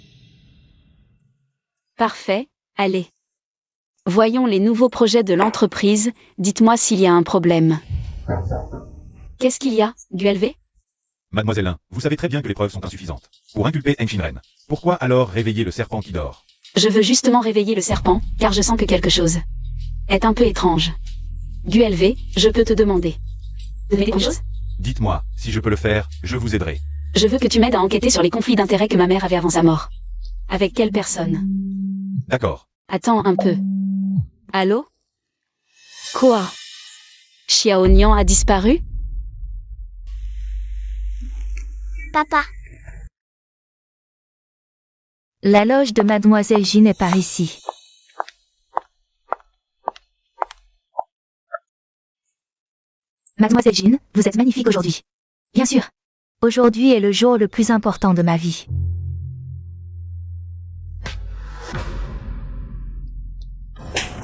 Parfait, allez. Voyons les nouveaux projets de l'entreprise, dites-moi s'il y a un problème. Qu'est-ce qu'il y a, Guelvé? Mademoiselle Lin, vous savez très bien que les preuves sont insuffisantes. Pour inculper Zheng Xinren, pourquoi alors réveiller le serpent qui dort? Je veux justement réveiller le serpent, car je sens que quelque chose est un peu étrange. Guelvé, je peux te demander de m'aider pour une chose? Dites-moi, si je peux le faire, je vous aiderai. Je veux que tu m'aides à enquêter sur les conflits d'intérêts que ma mère avait avant sa mort. Avec quelle personne? D'accord. Attends un peu. Allô? Quoi? Xiao Nian a disparu? Papa, La loge de Mademoiselle Jin est par ici. Mademoiselle Jin, vous êtes magnifique aujourd'hui. Bien sûr. Aujourd'hui est le jour le plus important de ma vie.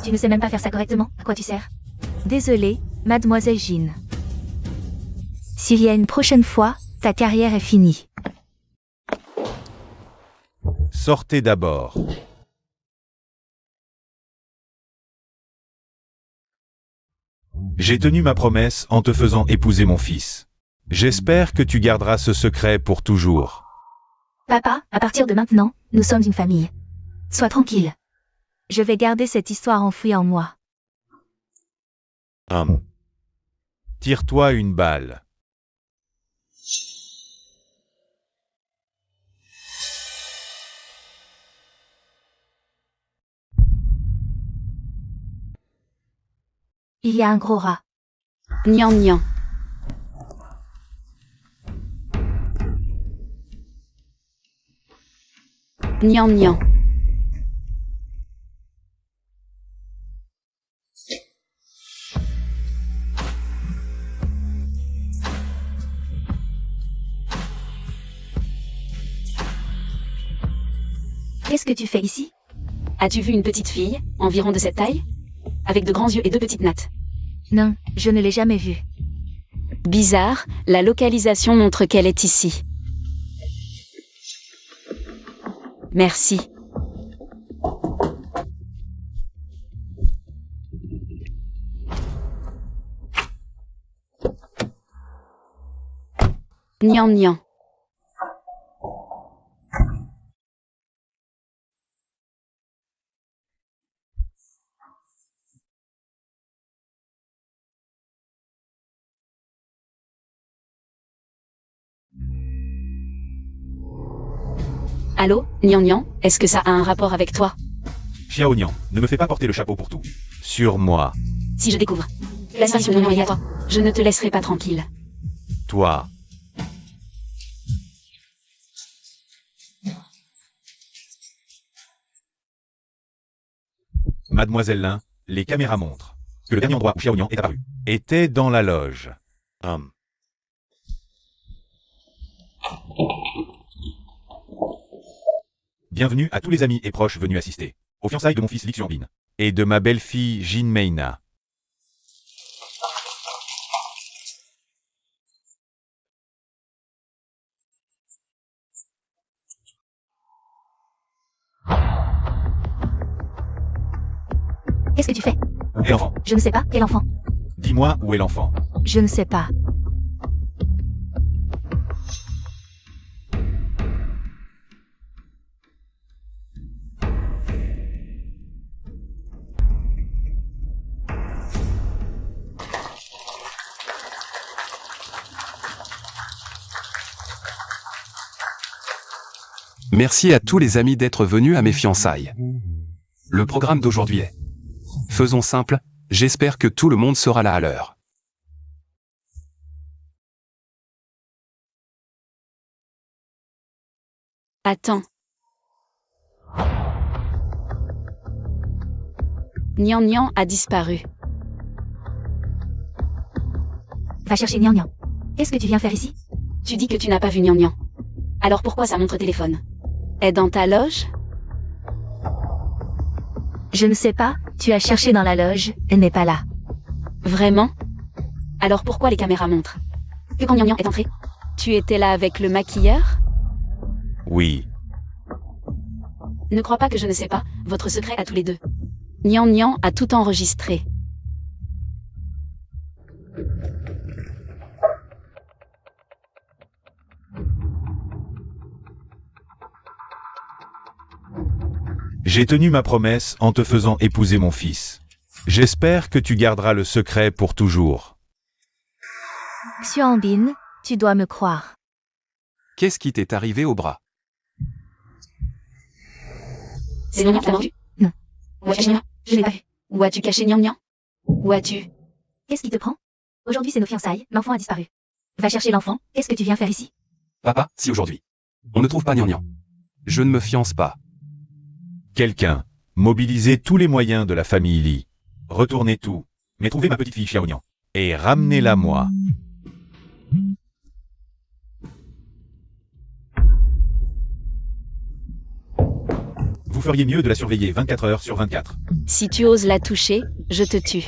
Tu ne sais même pas faire ça correctement, à quoi tu sers? Désolée, Mademoiselle Jin. S'il y a une prochaine fois, ta carrière est finie. Sortez d'abord. J'ai tenu ma promesse en te faisant épouser mon fils. J'espère que tu garderas ce secret pour toujours. Papa, à partir de maintenant, nous sommes une famille. Sois tranquille. Je vais garder cette histoire enfouie en moi. Tire-toi une balle. Il y a un gros rat. Nian Nian. Nian Nian. Qu'est-ce que tu fais ici? As-tu vu une petite fille, environ de cette taille? Avec de grands yeux et deux petites nattes. Non, je ne l'ai jamais vue. Bizarre, la localisation montre qu'elle est ici. Merci. Nian Nian. Allô, Nian Nian, est-ce que ça a un rapport avec toi? Xiao Nian, ne me fais pas porter le chapeau pour tout. Sur moi. Si je découvre la disparition de Nian et à toi, je ne te laisserai pas tranquille. Toi. Mademoiselle Lin, les caméras montrent que le dernier endroit où Xiao Nian est apparu était dans la loge. Bienvenue à tous les amis et proches venus assister aux fiançailles de mon fils Li Xuanbin et de ma belle-fille Jin Meina. Qu'est-ce que tu fais? Et l'enfant? Je ne sais pas. Quel enfant? Dis-moi où est l'enfant? Je ne sais pas. Merci à tous les amis d'être venus à mes fiançailles. Le programme d'aujourd'hui est... Faisons simple, j'espère que tout le monde sera là à l'heure. Attends. Nian Nian a disparu. Va chercher Nian Nian. Qu'est-ce que tu viens faire ici? Tu dis que tu n'as pas vu Nian Nian. Alors pourquoi sa montre téléphone est dans ta loge? Je ne sais pas, tu as cherché dans la loge, elle n'est pas là. Vraiment? Alors pourquoi les caméras montrent que quand Nian Nian est entré, tu étais là avec le maquilleur? Oui. Ne crois pas que je ne sais pas, votre secret à tous les deux. Nian Nian a tout enregistré. J'ai tenu ma promesse en te faisant épouser mon fils. J'espère que tu garderas le secret pour toujours. Xuanbin, tu dois me croire. Qu'est-ce qui t'est arrivé au bras? C'est Nian Nian qui l'a mordu? Non. Où as-tu caché Nian Nian? Je l'ai pas vu. Où as-tu caché Nian Nian? Où as-tu... Qu'est-ce qui te prend? Aujourd'hui c'est nos fiançailles, l'enfant a disparu. Va chercher l'enfant, qu'est-ce que tu viens faire ici? Papa, si aujourd'hui on ne trouve pas Nian Nian, je ne me fiance pas. Quelqu'un, mobilisez tous les moyens de la famille Li. Retournez tout, mais trouvez ma petite fille Xiao Nian. Et ramenez-la moi. Vous feriez mieux de la surveiller 24 heures sur 24. Si tu oses la toucher, je te tue.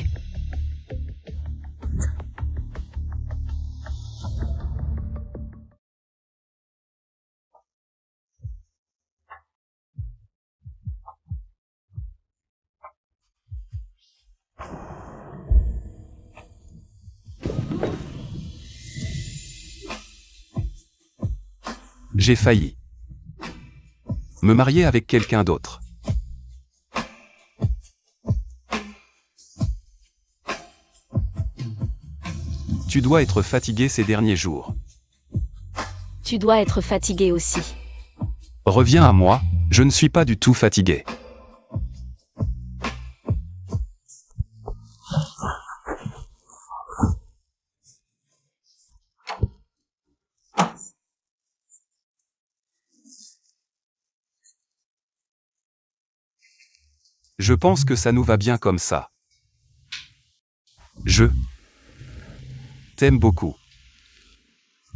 J'ai failli me marier avec quelqu'un d'autre. Tu dois être fatigué ces derniers jours. Tu dois être fatigué aussi. Reviens à moi, je ne suis pas du tout fatigué. Je pense que ça nous va bien comme ça. Je t'aime beaucoup.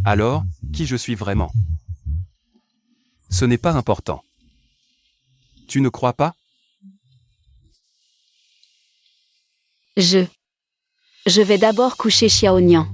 Alors, qui je suis vraiment? Ce n'est pas important. Tu ne crois pas? Je vais d'abord coucher Xiao Nian.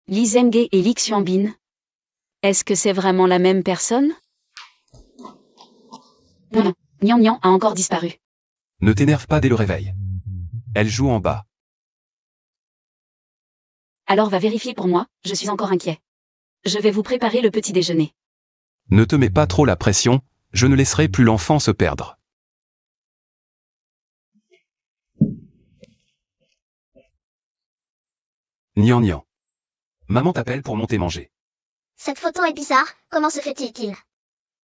Li Zhenghe et Li Xuanbin. Est-ce que c'est vraiment la même personne? Non, Nian Nian a encore disparu. Ne t'énerve pas dès le réveil. Elle joue en bas. Alors va vérifier pour moi, je suis encore inquiet. Je vais vous préparer le petit déjeuner. Ne te mets pas trop la pression, je ne laisserai plus l'enfant se perdre. Nian nian. Maman t'appelle pour monter manger. Cette photo est bizarre, comment se fait-il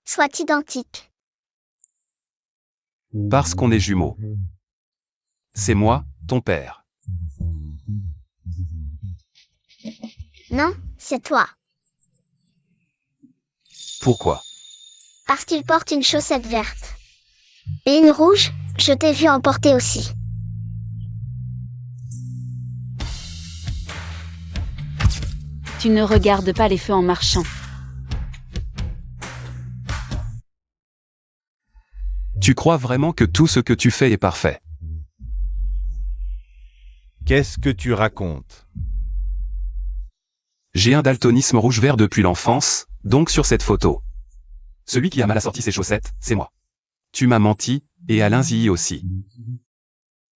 soit identique? Parce qu'on est jumeaux. C'est moi, ton père. Non, c'est toi. Pourquoi? Parce qu'il porte une chaussette verte. Et une rouge, je t'ai vu en porter aussi. Tu ne regardes pas les feux en marchant. Tu crois vraiment que tout ce que tu fais est parfait? Qu'est-ce que tu racontes? J'ai un daltonisme rouge-vert depuis l'enfance, donc sur cette photo. Celui qui a mal assorti ses chaussettes, c'est moi. Tu m'as menti, et Alain Ziyi aussi.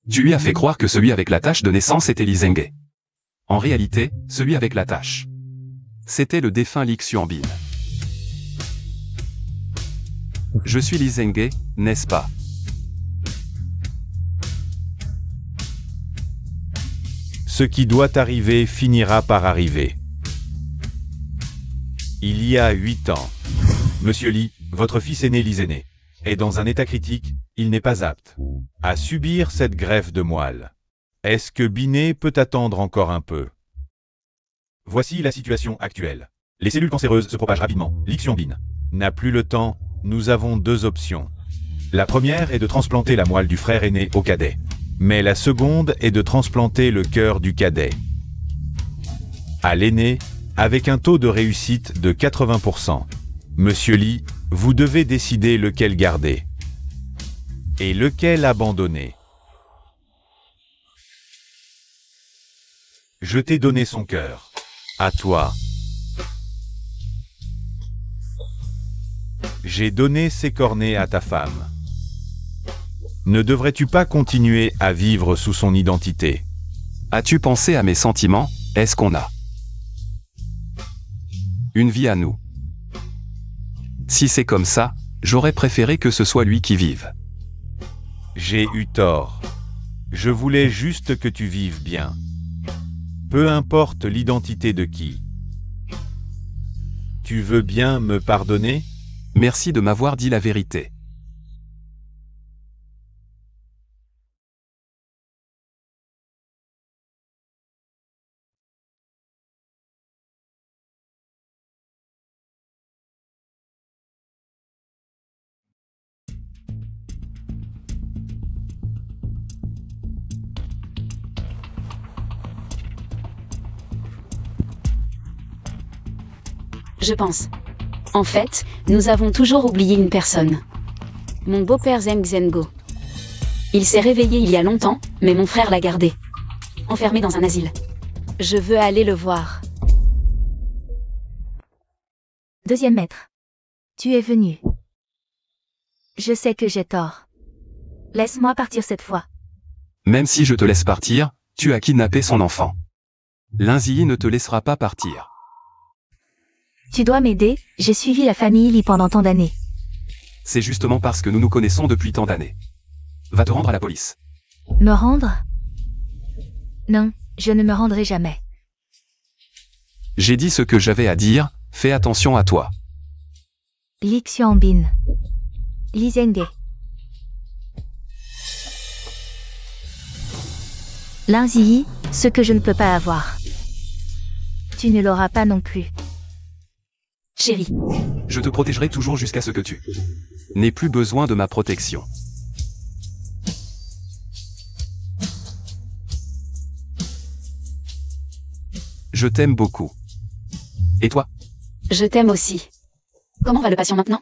Tu lui as fait croire que celui avec la tache de naissance était Li Zhenghe. En réalité, celui avec la tache, c'était le défunt Li Xuanbin. Je suis Li Zhenghe, n'est-ce pas? Ce qui doit arriver finira par arriver. Il y a 8 ans. Monsieur Li, votre fils aîné Li Zhenghe, est dans un état critique, il n'est pas apte à subir cette greffe de moelle. Est-ce que Binet peut attendre encore un peu? Voici la situation actuelle. Les cellules cancéreuses se propagent rapidement. Li Xuanbin n'a plus le temps, nous avons 2 options. La première est de transplanter la moelle du frère aîné au cadet. Mais la seconde est de transplanter le cœur du cadet à l'aîné, avec un taux de réussite de 80%. Monsieur Li, vous devez décider lequel garder et lequel abandonner. Je t'ai donné son cœur. À toi. J'ai donné ses cornets à ta femme. Ne devrais-tu pas continuer à vivre sous son identité? As-tu pensé à mes sentiments? Est-ce qu'on a une vie à nous? Si c'est comme ça, j'aurais préféré que ce soit lui qui vive. J'ai eu tort. Je voulais juste que tu vives bien. Peu importe l'identité de qui. Tu veux bien me pardonner? Merci de m'avoir dit la vérité. Je pense. En fait, nous avons toujours oublié une personne. Mon beau-père Zheng Zhengo. Il s'est réveillé il y a longtemps, mais mon frère l'a gardé. Enfermé dans un asile. Je veux aller le voir. Deuxième maître. Tu es venu. Je sais que j'ai tort. Laisse-moi partir cette fois. Même si je te laisse partir, tu as kidnappé son enfant. Lin Ziyi ne te laissera pas partir. Tu dois m'aider, j'ai suivi la famille Li pendant tant d'années. C'est justement parce que nous nous connaissons depuis tant d'années. Va te rendre à la police. Me rendre? Non, je ne me rendrai jamais. J'ai dit ce que j'avais à dire, fais attention à toi. Li Xuanbin. Li Zhenghe. Lin Ziyi, ce que je ne peux pas avoir. Tu ne l'auras pas non plus. Chérie. Je te protégerai toujours jusqu'à ce que tu n'aies plus besoin de ma protection. Je t'aime beaucoup. Et toi? Je t'aime aussi. Comment va le patient maintenant?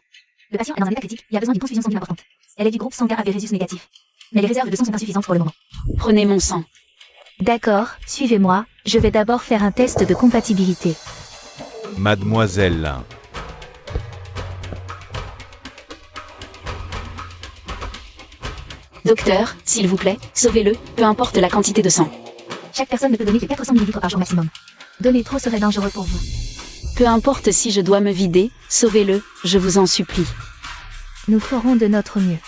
Le patient est dans un état critique, il a besoin d'une transfusion sanguine importante. Elle est du groupe sanguin AB Rhésus négatif. Mais les réserves de sang sont insuffisantes pour le moment. Prenez mon sang. D'accord, suivez-moi, je vais d'abord faire un test de compatibilité. Mademoiselle. Docteur, s'il vous plaît, sauvez-le, peu importe la quantité de sang. Chaque personne ne peut donner que 400 ml par jour maximum. Donner trop serait dangereux pour vous. Peu importe si je dois me vider, sauvez-le, je vous en supplie. Nous ferons de notre mieux.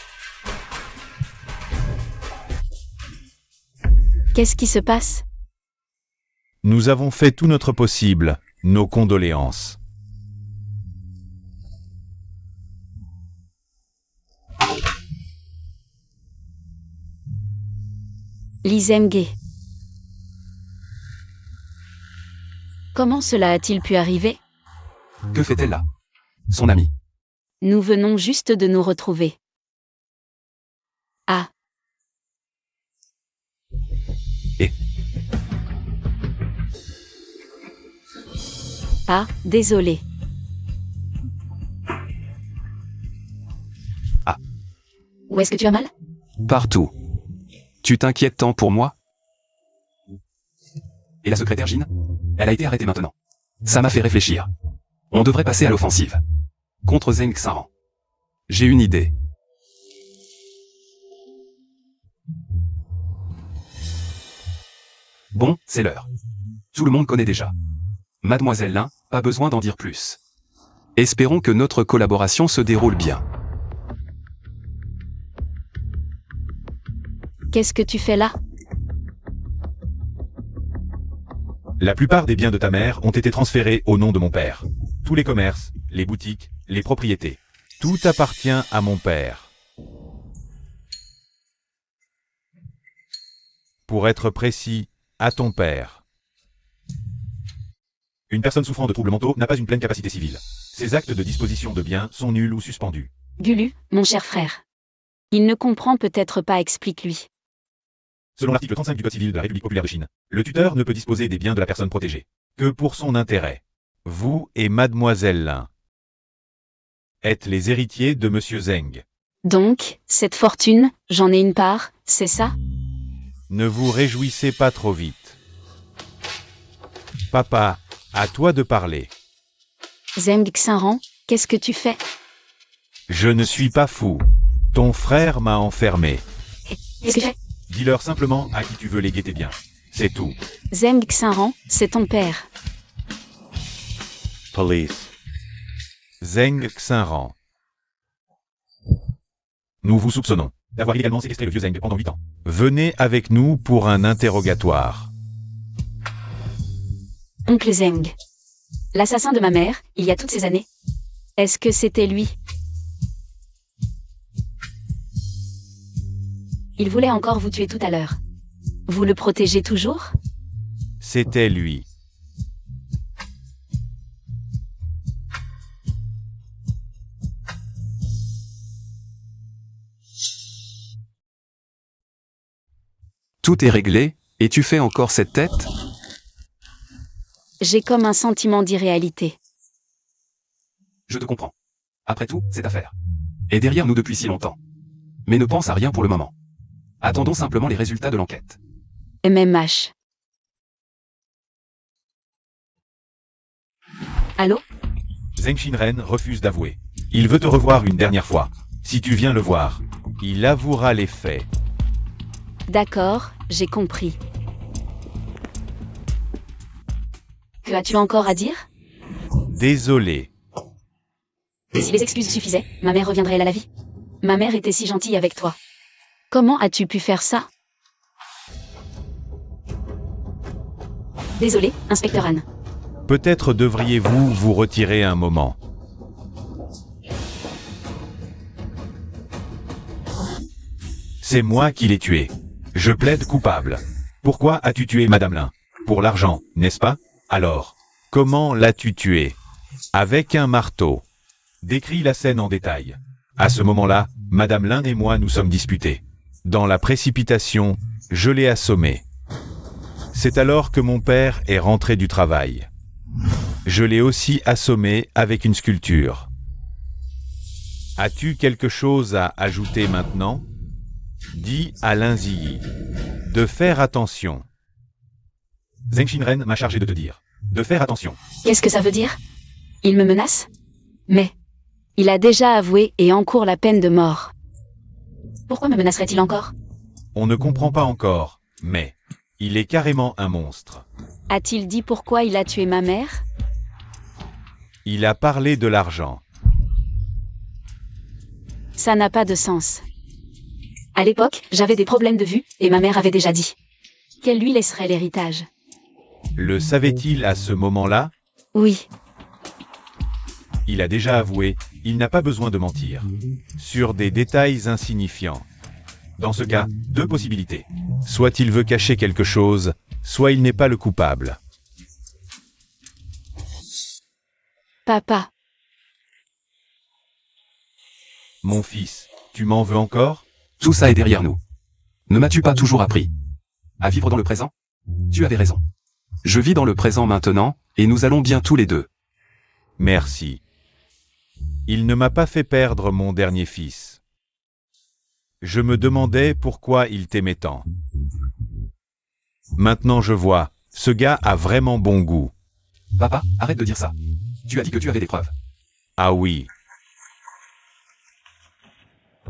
Qu'est-ce qui se passe? Nous avons fait tout notre possible. Nos condoléances. Lee Zeng. Comment cela a-t-il pu arriver? Que fait-elle là? Son amie. Nous venons juste de nous retrouver. Ah. Et Ah, désolé. Ah. Où est-ce que tu as mal? partout. Tu t'inquiètes tant pour moi? Et la secrétaire Jean? Elle a été arrêtée maintenant. Ça m'a fait réfléchir. On devrait passer à l'offensive. Contre Zeng Xinran. J'ai une idée. Bon, c'est l'heure. Tout le monde connaît déjà. Mademoiselle Lin, pas besoin d'en dire plus. Espérons que notre collaboration se déroule bien. Qu'est-ce que tu fais là? La plupart des biens de ta mère ont été transférés au nom de mon père. Tous les commerces, les boutiques, les propriétés. Tout appartient à mon père. Pour être précis, à ton père. Une personne souffrant de troubles mentaux n'a pas une pleine capacité civile. Ses actes de disposition de biens sont nuls ou suspendus. Gulu, mon cher frère. Il ne comprend peut-être pas, explique-lui. Selon l'article 35 du Code civil de la République populaire de Chine, le tuteur ne peut disposer des biens de la personne protégée que pour son intérêt. Vous et Mademoiselle Lin êtes les héritiers de Monsieur Zeng. Donc, cette fortune, j'en ai une part, c'est ça? Ne vous réjouissez pas trop vite. Papa, à toi de parler. Zeng Xinran, qu'est-ce que tu fais? Je ne suis pas fou. Ton frère m'a enfermé. Qu'est-ce que j'ai? Dis-leur simplement à qui tu veux léguer tes biens. C'est tout. Zeng Xinran, c'est ton père. Police. Zeng Xinran. Nous vous soupçonnons d'avoir illégalement séquestré le vieux Zeng pendant 8 ans. Venez avec nous pour un interrogatoire. Oncle Zeng. L'assassin de ma mère, il y a toutes ces années. Est-ce que c'était lui? Il voulait encore vous tuer tout à l'heure. Vous le protégez toujours? C'était lui. Tout est réglé, et tu fais encore cette tête? J'ai comme un sentiment d'irréalité. Je te comprends. Après tout, cette affaire est derrière nous depuis si longtemps. Mais ne pense à rien pour le moment. Attendons simplement les résultats de l'enquête. MMH. Allô? Zeng Xinren refuse d'avouer. Il veut te revoir une dernière fois. Si tu viens le voir, il avouera les faits. D'accord, j'ai compris. Que as-tu encore à dire? Désolé. Si les excuses suffisaient, ma mère reviendrait elle à la vie. Ma mère était si gentille avec toi. Comment as-tu pu faire ça? Désolé, inspecteur Anne. Peut-être devriez-vous vous retirer un moment. C'est moi qui l'ai tué. Je plaide coupable. Pourquoi as-tu tué Madame Lin? Pour l'argent, n'est-ce pas? Alors, comment l'as-tu tué? Avec un marteau. Décris la scène en détail. À ce moment-là, Madame Lin et moi nous sommes disputés. Dans la précipitation, je l'ai assommé. C'est alors que mon père est rentré du travail. Je l'ai aussi assommé avec une sculpture. As-tu quelque chose à ajouter maintenant? Dis à Lin Ziyi de faire attention. Zeng Xinren m'a chargé de te dire de faire attention. Qu'est-ce que ça veut dire? Il me menace? Mais il a déjà avoué et encourt la peine de mort. Pourquoi me menacerait-il encore? On ne comprend pas encore, mais Il est carrément un monstre. A-t-il dit pourquoi il a tué ma mère? Il a parlé de l'argent. Ça n'a pas de sens. À l'époque, j'avais des problèmes de vue, et ma mère avait déjà dit qu'elle lui laisserait l'héritage. Le savait-il à ce moment-là? Oui, Il a déjà avoué, il n'a pas besoin de mentir. Sur des détails insignifiants. Dans ce cas, deux possibilités. Soit il veut cacher quelque chose, soit il n'est pas le coupable. papa, Mon fils, tu m'en veux encore? Tout ça est derrière nous. Ne m'as-tu pas toujours appris à vivre dans le présent? Tu avais raison. Je vis dans le présent maintenant, et nous allons bien tous les deux. Merci. Il ne m'a pas fait perdre mon dernier fils. Je me demandais pourquoi il t'aimait tant. Maintenant je vois, ce gars a vraiment bon goût. Papa, arrête de dire ça. Tu as dit que tu avais des preuves. Ah oui.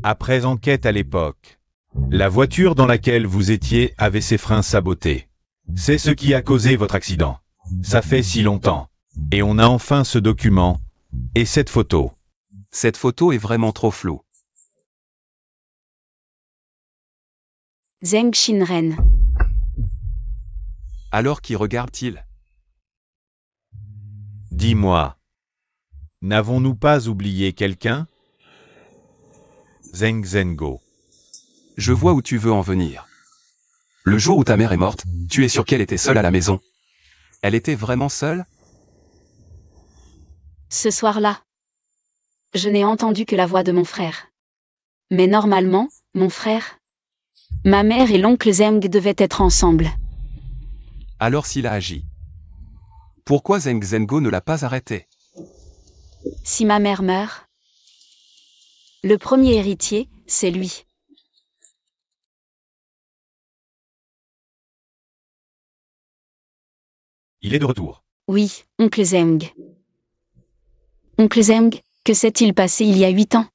Après enquête à l'époque, la voiture dans laquelle vous étiez avait ses freins sabotés. C'est ce qui a causé votre accident. Ça fait si longtemps. Et on a enfin ce document, et cette photo. Cette photo est vraiment trop floue. Zheng Xinren. Alors qui regarde-t-il? Dis-moi, n'avons-nous pas oublié quelqu'un? Zheng Zhengo. Je vois où tu veux en venir. Le jour où ta mère est morte, tu es sûr qu'elle était seule à la maison? Elle était vraiment seule? Ce soir-là, je n'ai entendu que la voix de mon frère. Mais normalement, mon frère, ma mère et l'oncle Zheng devaient être ensemble. Alors s'il a agi, pourquoi Zheng Zhengo ne l'a pas arrêté? Si ma mère meurt, le premier héritier, c'est lui. Il est de retour. Oui, oncle Zheng. Oncle Zheng, que s'est-il passé il y a 8 ans?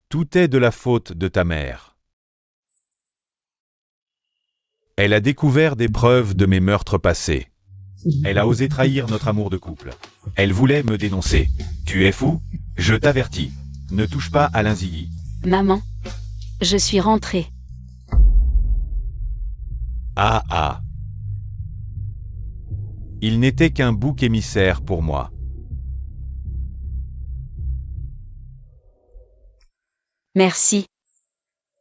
Tout est de la faute de ta mère. Elle a découvert des preuves de mes meurtres passés. Elle a osé trahir notre amour de couple. Elle voulait me dénoncer. Tu es fou? Je t'avertis. Ne touche pas à Linziyi. Maman, je suis rentrée. Ah ah. Il n'était qu'un bouc émissaire pour moi. Merci.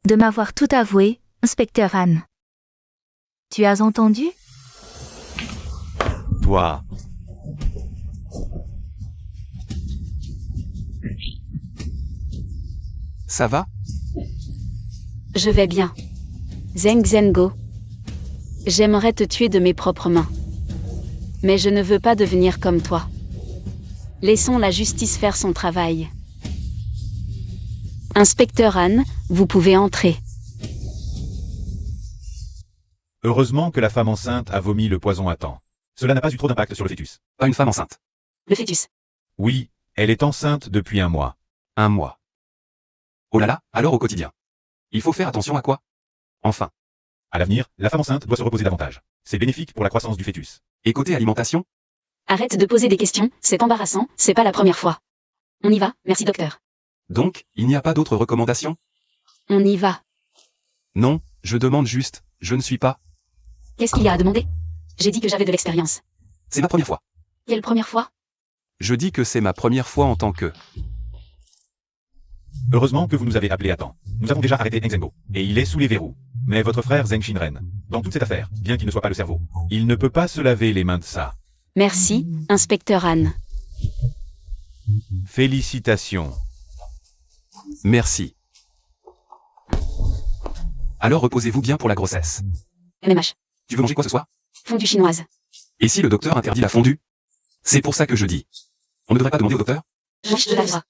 De m'avoir tout avoué, inspecteur Anne. Tu as entendu? Toi. Ça va? Je vais bien. Zheng Zhengo. J'aimerais te tuer de mes propres mains. Mais je ne veux pas devenir comme toi. Laissons la justice faire son travail. Inspecteur Anne, vous pouvez entrer. Heureusement que la femme enceinte a vomi le poison à temps. Cela n'a pas eu trop d'impact sur le fœtus. Pas une femme enceinte. Le fœtus. Oui, elle est enceinte depuis 1 mois. 1 mois. Oh là là, alors au quotidien. Il faut faire attention à quoi? Enfin. À l'avenir, la femme enceinte doit se reposer davantage. C'est bénéfique pour la croissance du fœtus. Et côté alimentation? Arrête de poser des questions, c'est embarrassant, c'est pas la première fois. On y va, merci docteur. Donc, il n'y a pas d'autres recommandations? On y va. Non, je demande juste, je ne suis pas. Qu'est-ce qu'il y a à demander? J'ai dit que j'avais de l'expérience. C'est ma première fois. Quelle première fois? Je dis que c'est ma première fois en tant que... Heureusement que vous nous avez appelés à temps. Nous avons déjà arrêté Zheng Zhengo, et il est sous les verrous. Mais votre frère Zheng Xinren, dans toute cette affaire, bien qu'il ne soit pas le cerveau, il ne peut pas se laver les mains de ça. Merci, inspecteur Anne. Félicitations. Merci. Alors reposez-vous bien pour la grossesse. MMH. Tu veux manger quoi ce soir? Fondue chinoise. Et si le docteur interdit la fondue? C'est pour ça que je dis. On ne devrait pas demander au docteur? Je de la joie.